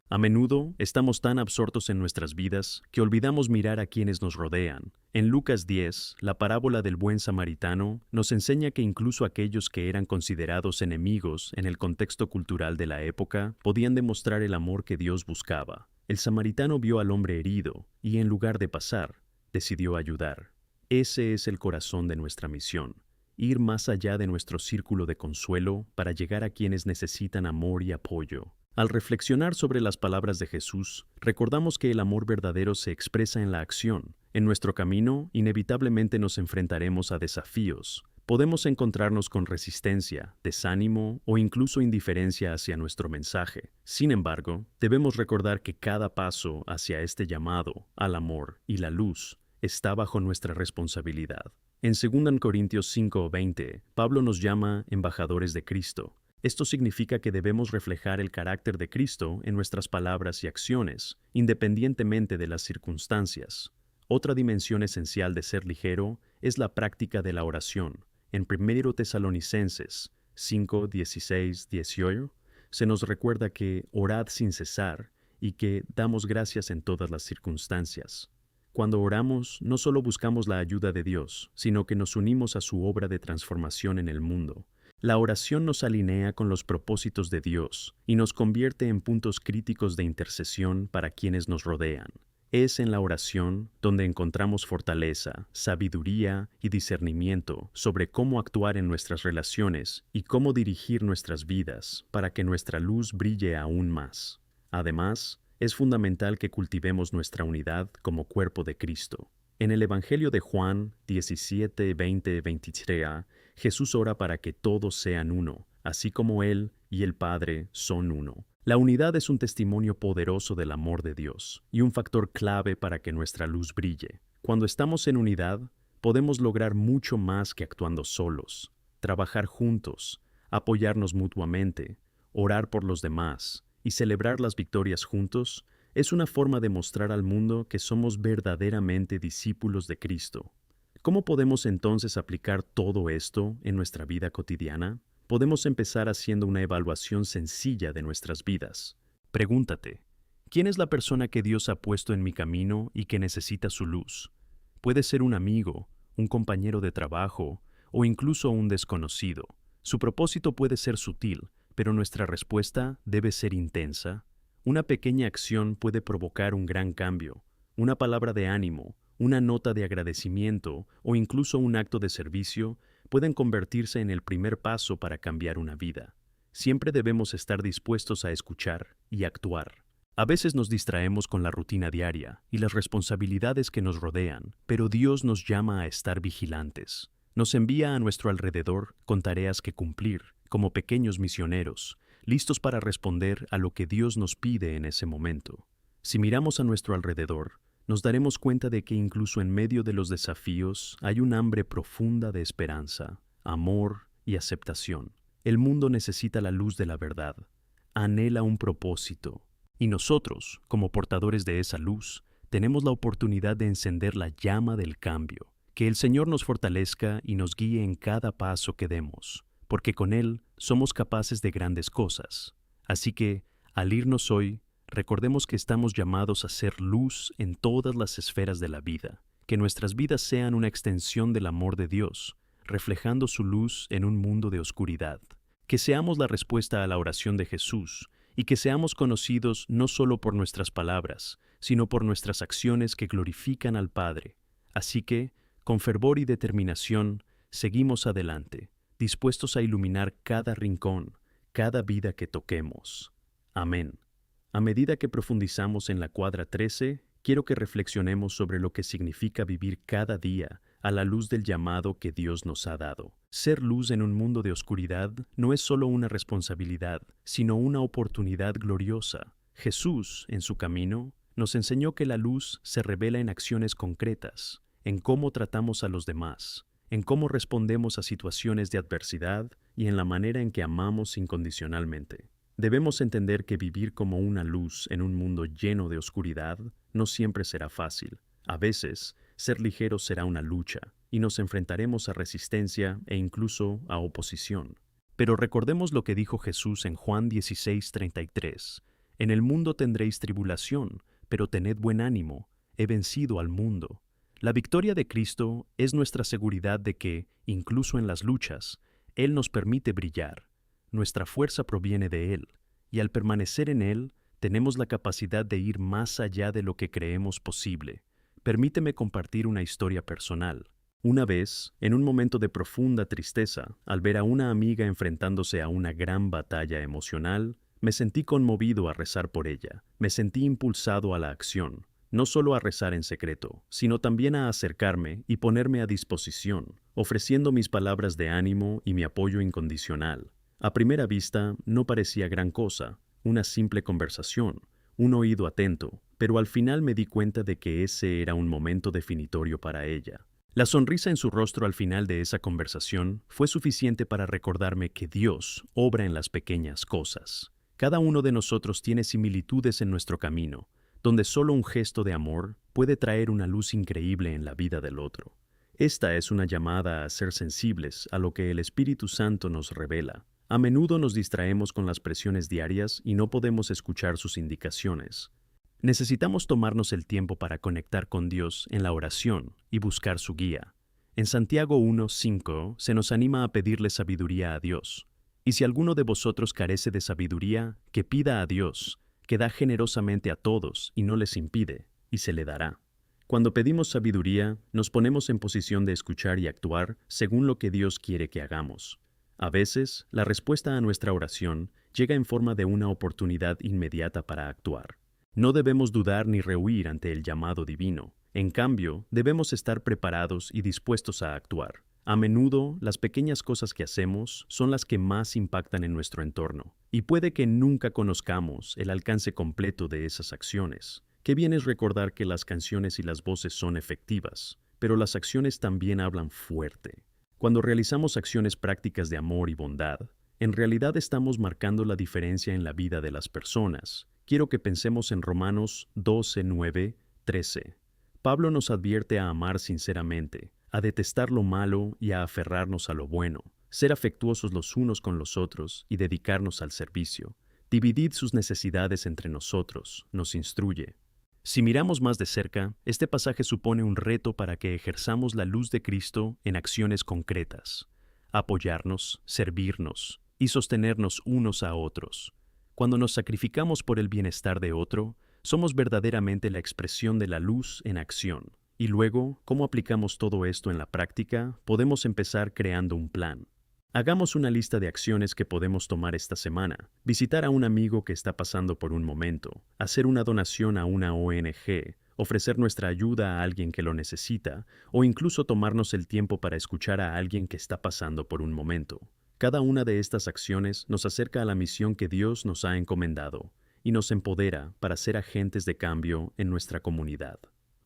A menudo estamos tan absortos en nuestras vidas que olvidamos mirar a quienes nos rodean. En Lucas 10, la parábola del buen samaritano nos enseña que incluso aquellos que eran considerados enemigos en el contexto cultural de la época podían demostrar el amor que Dios buscaba. El samaritano vio al hombre herido y, en lugar de pasar, decidió ayudar. Ese es el corazón de nuestra misión, ir más allá de nuestro círculo de consuelo para llegar a quienes necesitan amor y apoyo. Al reflexionar sobre las palabras de Jesús, recordamos que el amor verdadero se expresa en la acción. En nuestro camino, inevitablemente nos enfrentaremos a desafíos. Podemos encontrarnos con resistencia, desánimo o incluso indiferencia hacia nuestro mensaje. Sin embargo, debemos recordar que cada paso hacia este llamado al amor y la luz está bajo nuestra responsabilidad. En 2 Corintios 5:20, Pablo nos llama embajadores de Cristo. Esto significa que debemos reflejar el carácter de Cristo en nuestras palabras y acciones, independientemente de las circunstancias. Otra dimensión esencial de ser ligero es la práctica de la oración. En 1 Tesalonicenses 5:16-18 se nos recuerda que orad sin cesar y que damos gracias en todas las circunstancias. Cuando oramos, no solo buscamos la ayuda de Dios, sino que nos unimos a su obra de transformación en el mundo. La oración nos alinea con los propósitos de Dios y nos convierte en puntos críticos de intercesión para quienes nos rodean. Es en la oración donde encontramos fortaleza, sabiduría y discernimiento sobre cómo actuar en nuestras relaciones y cómo dirigir nuestras vidas para que nuestra luz brille aún más. Además, es fundamental que cultivemos nuestra unidad como cuerpo de Cristo. En el Evangelio de Juan 17:20-23, Jesús ora para que todos sean uno, así como Él y el Padre son uno. La unidad es un testimonio poderoso del amor de Dios y un factor clave para que nuestra luz brille. Cuando estamos en unidad, podemos lograr mucho más que actuando solos, trabajar juntos, apoyarnos mutuamente, orar por los demás y celebrar las victorias juntos es una forma de mostrar al mundo que somos verdaderamente discípulos de Cristo. ¿Cómo podemos entonces aplicar todo esto en nuestra vida cotidiana? Podemos empezar haciendo una evaluación sencilla de nuestras vidas. Pregúntate, ¿Quién es la persona que Dios ha puesto en mi camino y que necesita su luz? Puede ser un amigo, un compañero de trabajo o incluso un desconocido. Su propósito puede ser sutil, pero nuestra respuesta debe ser intensa. Una pequeña acción puede provocar un gran cambio. Una palabra de ánimo, una nota de agradecimiento o incluso un acto de servicio pueden convertirse en el primer paso para cambiar una vida. Siempre debemos estar dispuestos a escuchar y actuar. A veces nos distraemos con la rutina diaria y las responsabilidades que nos rodean, pero Dios nos llama a estar vigilantes. Nos envía a nuestro alrededor con tareas que cumplir, como pequeños misioneros, listos para responder a lo que Dios nos pide en ese momento. Si miramos a nuestro alrededor, nos daremos cuenta de que incluso en medio de los desafíos hay un hambre profunda de esperanza, amor y aceptación. El mundo necesita la luz de la verdad, anhela un propósito, y nosotros, como portadores de esa luz, tenemos la oportunidad de encender la llama del cambio. Que el Señor nos fortalezca y nos guíe en cada paso que demos, porque con Él somos capaces de grandes cosas. Así que, al irnos hoy, recordemos que estamos llamados a ser luz en todas las esferas de la vida, que nuestras vidas sean una extensión del amor de Dios, reflejando su luz en un mundo de oscuridad. Que seamos la respuesta a la oración de Jesús, y que seamos conocidos no solo por nuestras palabras, sino por nuestras acciones que glorifican al Padre. Así que, con fervor y determinación, seguimos adelante, dispuestos a iluminar cada rincón, cada vida que toquemos. Amén. A medida que profundizamos en la cuadra 13, quiero que reflexionemos sobre lo que significa vivir cada día a la luz del llamado que Dios nos ha dado. Ser luz en un mundo de oscuridad no es solo una responsabilidad, sino una oportunidad gloriosa. Jesús, en su camino, nos enseñó que la luz se revela en acciones concretas, en cómo tratamos a los demás, en cómo respondemos a situaciones de adversidad y en la manera en que amamos incondicionalmente. Debemos entender que vivir como una luz en un mundo lleno de oscuridad no siempre será fácil. A veces, ser ligeros será una lucha, y nos enfrentaremos a resistencia e incluso a oposición. Pero recordemos lo que dijo Jesús en Juan 16:33. En el mundo tendréis tribulación, pero tened buen ánimo, he vencido al mundo. La victoria de Cristo es nuestra seguridad de que, incluso en las luchas, Él nos permite brillar. Nuestra fuerza proviene de Él, y al permanecer en Él, tenemos la capacidad de ir más allá de lo que creemos posible. Permíteme compartir una historia personal. Una vez, en un momento de profunda tristeza, al ver a una amiga enfrentándose a una gran batalla emocional, me sentí conmovido a rezar por ella. Me sentí impulsado a la acción, no solo a rezar en secreto, sino también a acercarme y ponerme a disposición, ofreciendo mis palabras de ánimo y mi apoyo incondicional. A primera vista, no parecía gran cosa, una simple conversación, un oído atento, pero al final me di cuenta de que ese era un momento definitorio para ella. La sonrisa en su rostro al final de esa conversación fue suficiente para recordarme que Dios obra en las pequeñas cosas. Cada uno de nosotros tiene similitudes en nuestro camino, donde solo un gesto de amor puede traer una luz increíble en la vida del otro. Esta es una llamada a ser sensibles a lo que el Espíritu Santo nos revela. A menudo nos distraemos con las presiones diarias y no podemos escuchar sus indicaciones. Necesitamos tomarnos el tiempo para conectar con Dios en la oración y buscar su guía. En Santiago 1:5 se nos anima a pedirle sabiduría a Dios. Y si alguno de vosotros carece de sabiduría, que pida a Dios, que da generosamente a todos y no les impide, y se le dará. Cuando pedimos sabiduría, nos ponemos en posición de escuchar y actuar según lo que Dios quiere que hagamos. A veces, la respuesta a nuestra oración llega en forma de una oportunidad inmediata para actuar. No debemos dudar ni rehuir ante el llamado divino. En cambio, debemos estar preparados y dispuestos a actuar. A menudo, las pequeñas cosas que hacemos son las que más impactan en nuestro entorno, y puede que nunca conozcamos el alcance completo de esas acciones. Qué bien es recordar que las canciones y las voces son efectivas, pero las acciones también hablan fuerte. Cuando realizamos acciones prácticas de amor y bondad, en realidad estamos marcando la diferencia en la vida de las personas. Quiero que pensemos en Romanos 12:9-13. Pablo nos advierte a amar sinceramente, a detestar lo malo y a aferrarnos a lo bueno, ser afectuosos los unos con los otros y dedicarnos al servicio. Dividid sus necesidades entre nosotros, nos instruye. Si miramos más de cerca, este pasaje supone un reto para que ejerzamos la luz de Cristo en acciones concretas. Apoyarnos, servirnos y sostenernos unos a otros. Cuando nos sacrificamos por el bienestar de otro, somos verdaderamente la expresión de la luz en acción. Y luego, ¿cómo aplicamos todo esto en la práctica? Podemos empezar creando un plan. Hagamos una lista de acciones que podemos tomar esta semana. Visitar a un amigo que está pasando por un momento, hacer una donación a una ONG, ofrecer nuestra ayuda a alguien que lo necesita, o incluso tomarnos el tiempo para escuchar a alguien que está pasando por un momento. Cada una de estas acciones nos acerca a la misión que Dios nos ha encomendado y nos empodera para ser agentes de cambio en nuestra comunidad.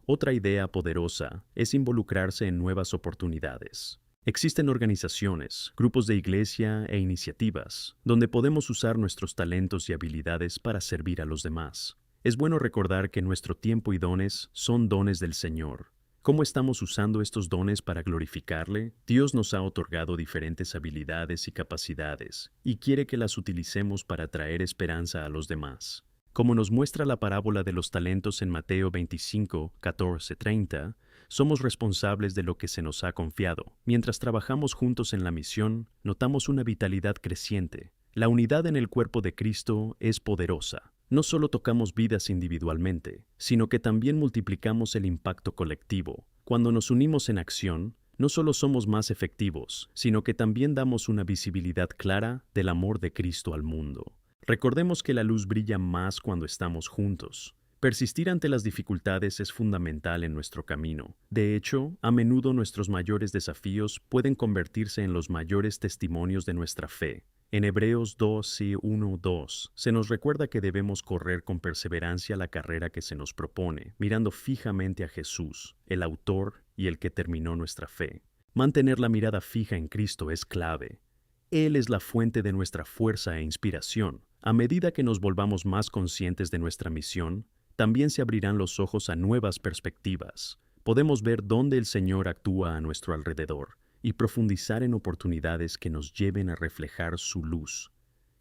Otra idea poderosa es involucrarse en nuevas oportunidades. Existen organizaciones, grupos de iglesia e iniciativas donde podemos usar nuestros talentos y habilidades para servir a los demás. Es bueno recordar que nuestro tiempo y dones son dones del Señor. ¿Cómo estamos usando estos dones para glorificarle? Dios nos ha otorgado diferentes habilidades y capacidades y quiere que las utilicemos para traer esperanza a los demás. Como nos muestra la parábola de los talentos en Mateo 25, 14, 30, somos responsables de lo que se nos ha confiado. Mientras trabajamos juntos en la misión, notamos una vitalidad creciente. La unidad en el cuerpo de Cristo es poderosa. No solo tocamos vidas individualmente, sino que también multiplicamos el impacto colectivo. Cuando nos unimos en acción, no solo somos más efectivos, sino que también damos una visibilidad clara del amor de Cristo al mundo. Recordemos que la luz brilla más cuando estamos juntos. Persistir ante las dificultades es fundamental en nuestro camino. De hecho, a menudo nuestros mayores desafíos pueden convertirse en los mayores testimonios de nuestra fe. En Hebreos 12:1-2 se nos recuerda que debemos correr con perseverancia la carrera que se nos propone, mirando fijamente a Jesús, el autor y el que terminó nuestra fe. Mantener la mirada fija en Cristo es clave. Él es la fuente de nuestra fuerza e inspiración. A medida que nos volvamos más conscientes de nuestra misión, también se abrirán los ojos a nuevas perspectivas. Podemos ver dónde el Señor actúa a nuestro alrededor y profundizar en oportunidades que nos lleven a reflejar su luz.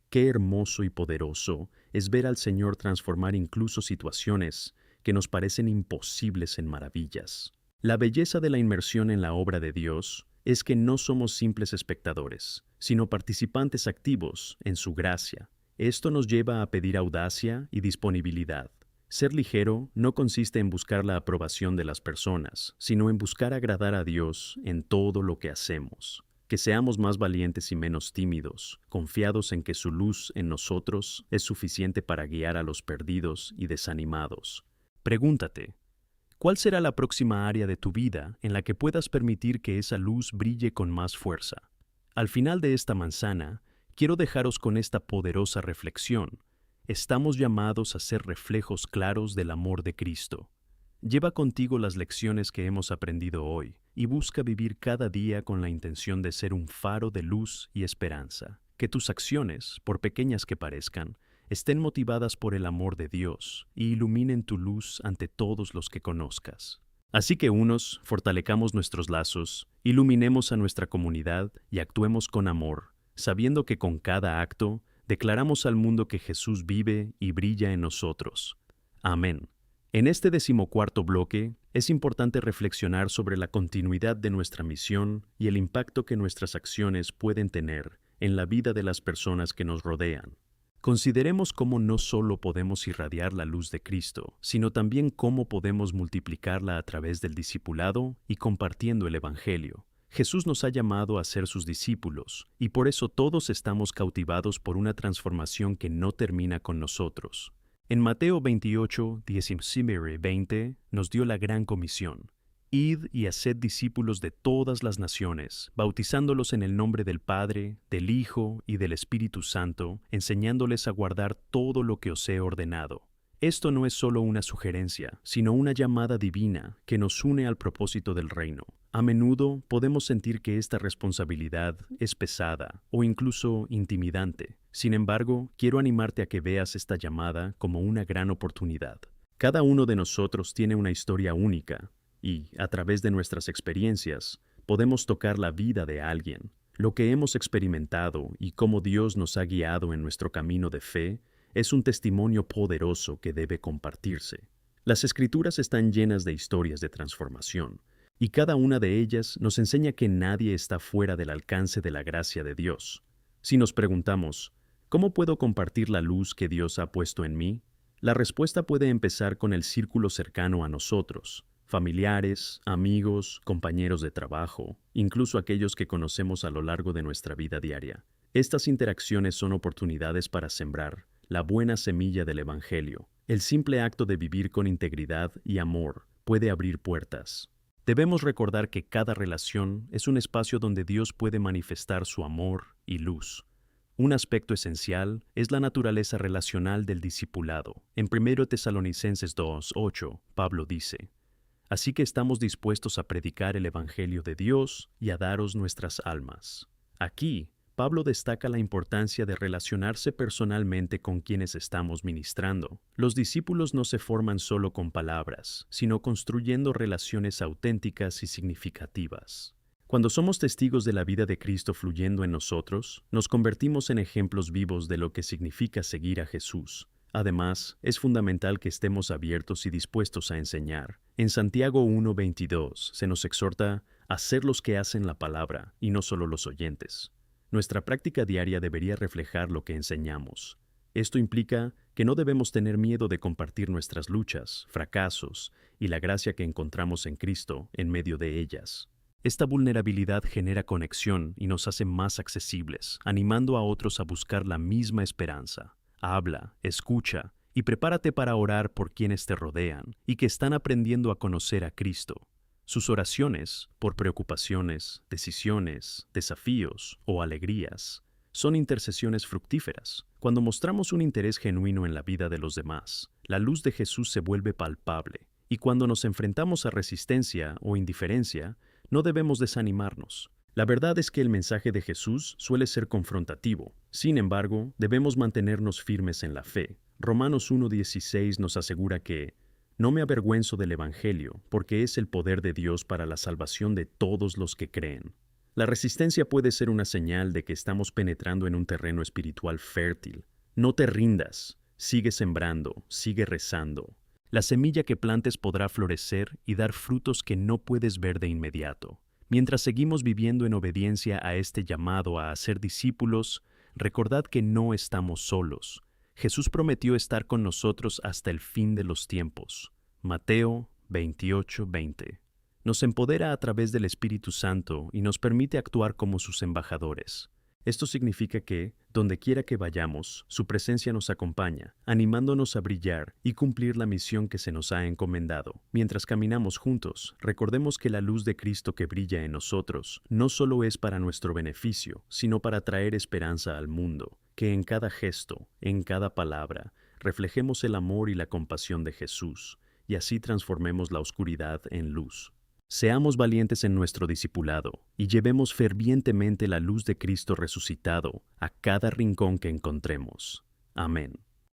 Qué hermoso y poderoso es ver al Señor transformar incluso situaciones que nos parecen imposibles en maravillas. La belleza de la inmersión en la obra de Dios es que no somos simples espectadores, sino participantes activos en su gracia. Esto nos lleva a pedir audacia y disponibilidad. Ser ligero no consiste en buscar la aprobación de las personas, sino en buscar agradar a Dios en todo lo que hacemos. Que seamos más valientes y menos tímidos, confiados en que su luz en nosotros es suficiente para guiar a los perdidos y desanimados. Pregúntate, ¿cuál será la próxima área de tu vida en la que puedas permitir que esa luz brille con más fuerza? Al final de esta manzana, quiero dejaros con esta poderosa reflexión. Estamos llamados a ser reflejos claros del amor de Cristo. Lleva contigo las lecciones que hemos aprendido hoy y busca vivir cada día con la intención de ser un faro de luz y esperanza. Que tus acciones, por pequeñas que parezcan, estén motivadas por el amor de Dios y iluminen tu luz ante todos los que conozcas. Así que unos, fortalecamos nuestros lazos, iluminemos a nuestra comunidad y actuemos con amor, sabiendo que con cada acto declaramos al mundo que Jesús vive y brilla en nosotros. Amén. En este 14º bloque, es importante reflexionar sobre la continuidad de nuestra misión y el impacto que nuestras acciones pueden tener en la vida de las personas que nos rodean. Consideremos cómo no solo podemos irradiar la luz de Cristo, sino también cómo podemos multiplicarla a través del discipulado y compartiendo el Evangelio. Jesús nos ha llamado a ser sus discípulos, y por eso todos estamos cautivados por una transformación que no termina con nosotros. En Mateo 28, 19-20 nos dio la gran comisión. Id y haced discípulos de todas las naciones, bautizándolos en el nombre del Padre, del Hijo y del Espíritu Santo, enseñándoles a guardar todo lo que os he ordenado. Esto no es solo una sugerencia, sino una llamada divina que nos une al propósito del reino. A menudo podemos sentir que esta responsabilidad es pesada o incluso intimidante. Sin embargo, quiero animarte a que veas esta llamada como una gran oportunidad. Cada uno de nosotros tiene una historia única y, a través de nuestras experiencias, podemos tocar la vida de alguien. Lo que hemos experimentado y cómo Dios nos ha guiado en nuestro camino de fe es un testimonio poderoso que debe compartirse. Las Escrituras están llenas de historias de transformación, y cada una de ellas nos enseña que nadie está fuera del alcance de la gracia de Dios. Si nos preguntamos, ¿cómo puedo compartir la luz que Dios ha puesto en mí? La respuesta puede empezar con el círculo cercano a nosotros, familiares, amigos, compañeros de trabajo, incluso aquellos que conocemos a lo largo de nuestra vida diaria. Estas interacciones son oportunidades para sembrar la buena semilla del Evangelio. El simple acto de vivir con integridad y amor puede abrir puertas. Debemos recordar que cada relación es un espacio donde Dios puede manifestar su amor y luz. Un aspecto esencial es la naturaleza relacional del discipulado. En 1 Tesalonicenses 2:8, Pablo dice: Así que estamos dispuestos a predicar el Evangelio de Dios y a daros nuestras almas. Aquí, Pablo destaca la importancia de relacionarse personalmente con quienes estamos ministrando. Los discípulos no se forman solo con palabras, sino construyendo relaciones auténticas y significativas. Cuando somos testigos de la vida de Cristo fluyendo en nosotros, nos convertimos en ejemplos vivos de lo que significa seguir a Jesús. Además, es fundamental que estemos abiertos y dispuestos a enseñar. En Santiago 1:22 se nos exhorta a ser los que hacen la palabra y no solo los oyentes. Nuestra práctica diaria debería reflejar lo que enseñamos. Esto implica que no debemos tener miedo de compartir nuestras luchas, fracasos y la gracia que encontramos en Cristo en medio de ellas. Esta vulnerabilidad genera conexión y nos hace más accesibles, animando a otros a buscar la misma esperanza. Habla, escucha y prepárate para orar por quienes te rodean y que están aprendiendo a conocer a Cristo. Sus oraciones, por preocupaciones, decisiones, desafíos o alegrías, son intercesiones fructíferas. Cuando mostramos un interés genuino en la vida de los demás, la luz de Jesús se vuelve palpable, y cuando nos enfrentamos a resistencia o indiferencia, no debemos desanimarnos. La verdad es que el mensaje de Jesús suele ser confrontativo. Sin embargo, debemos mantenernos firmes en la fe. Romanos 1:16 nos asegura que no me avergüenzo del Evangelio, porque es el poder de Dios para la salvación de todos los que creen. La resistencia puede ser una señal de que estamos penetrando en un terreno espiritual fértil. No te rindas, sigue sembrando, sigue rezando. La semilla que plantes podrá florecer y dar frutos que no puedes ver de inmediato. Mientras seguimos viviendo en obediencia a este llamado a ser discípulos, recordad que no estamos solos. Jesús prometió estar con nosotros hasta el fin de los tiempos. Mateo 28:20. Nos empodera a través del Espíritu Santo y nos permite actuar como sus embajadores. Esto significa que, donde quiera que vayamos, su presencia nos acompaña, animándonos a brillar y cumplir la misión que se nos ha encomendado. Mientras caminamos juntos, recordemos que la luz de Cristo que brilla en nosotros no solo es para nuestro beneficio, sino para traer esperanza al mundo. Que en cada gesto, en cada palabra, reflejemos el amor y la compasión de Jesús, y así transformemos la oscuridad en luz. Seamos valientes en nuestro discipulado y llevemos fervientemente la luz de Cristo resucitado a cada rincón que encontremos. Amén.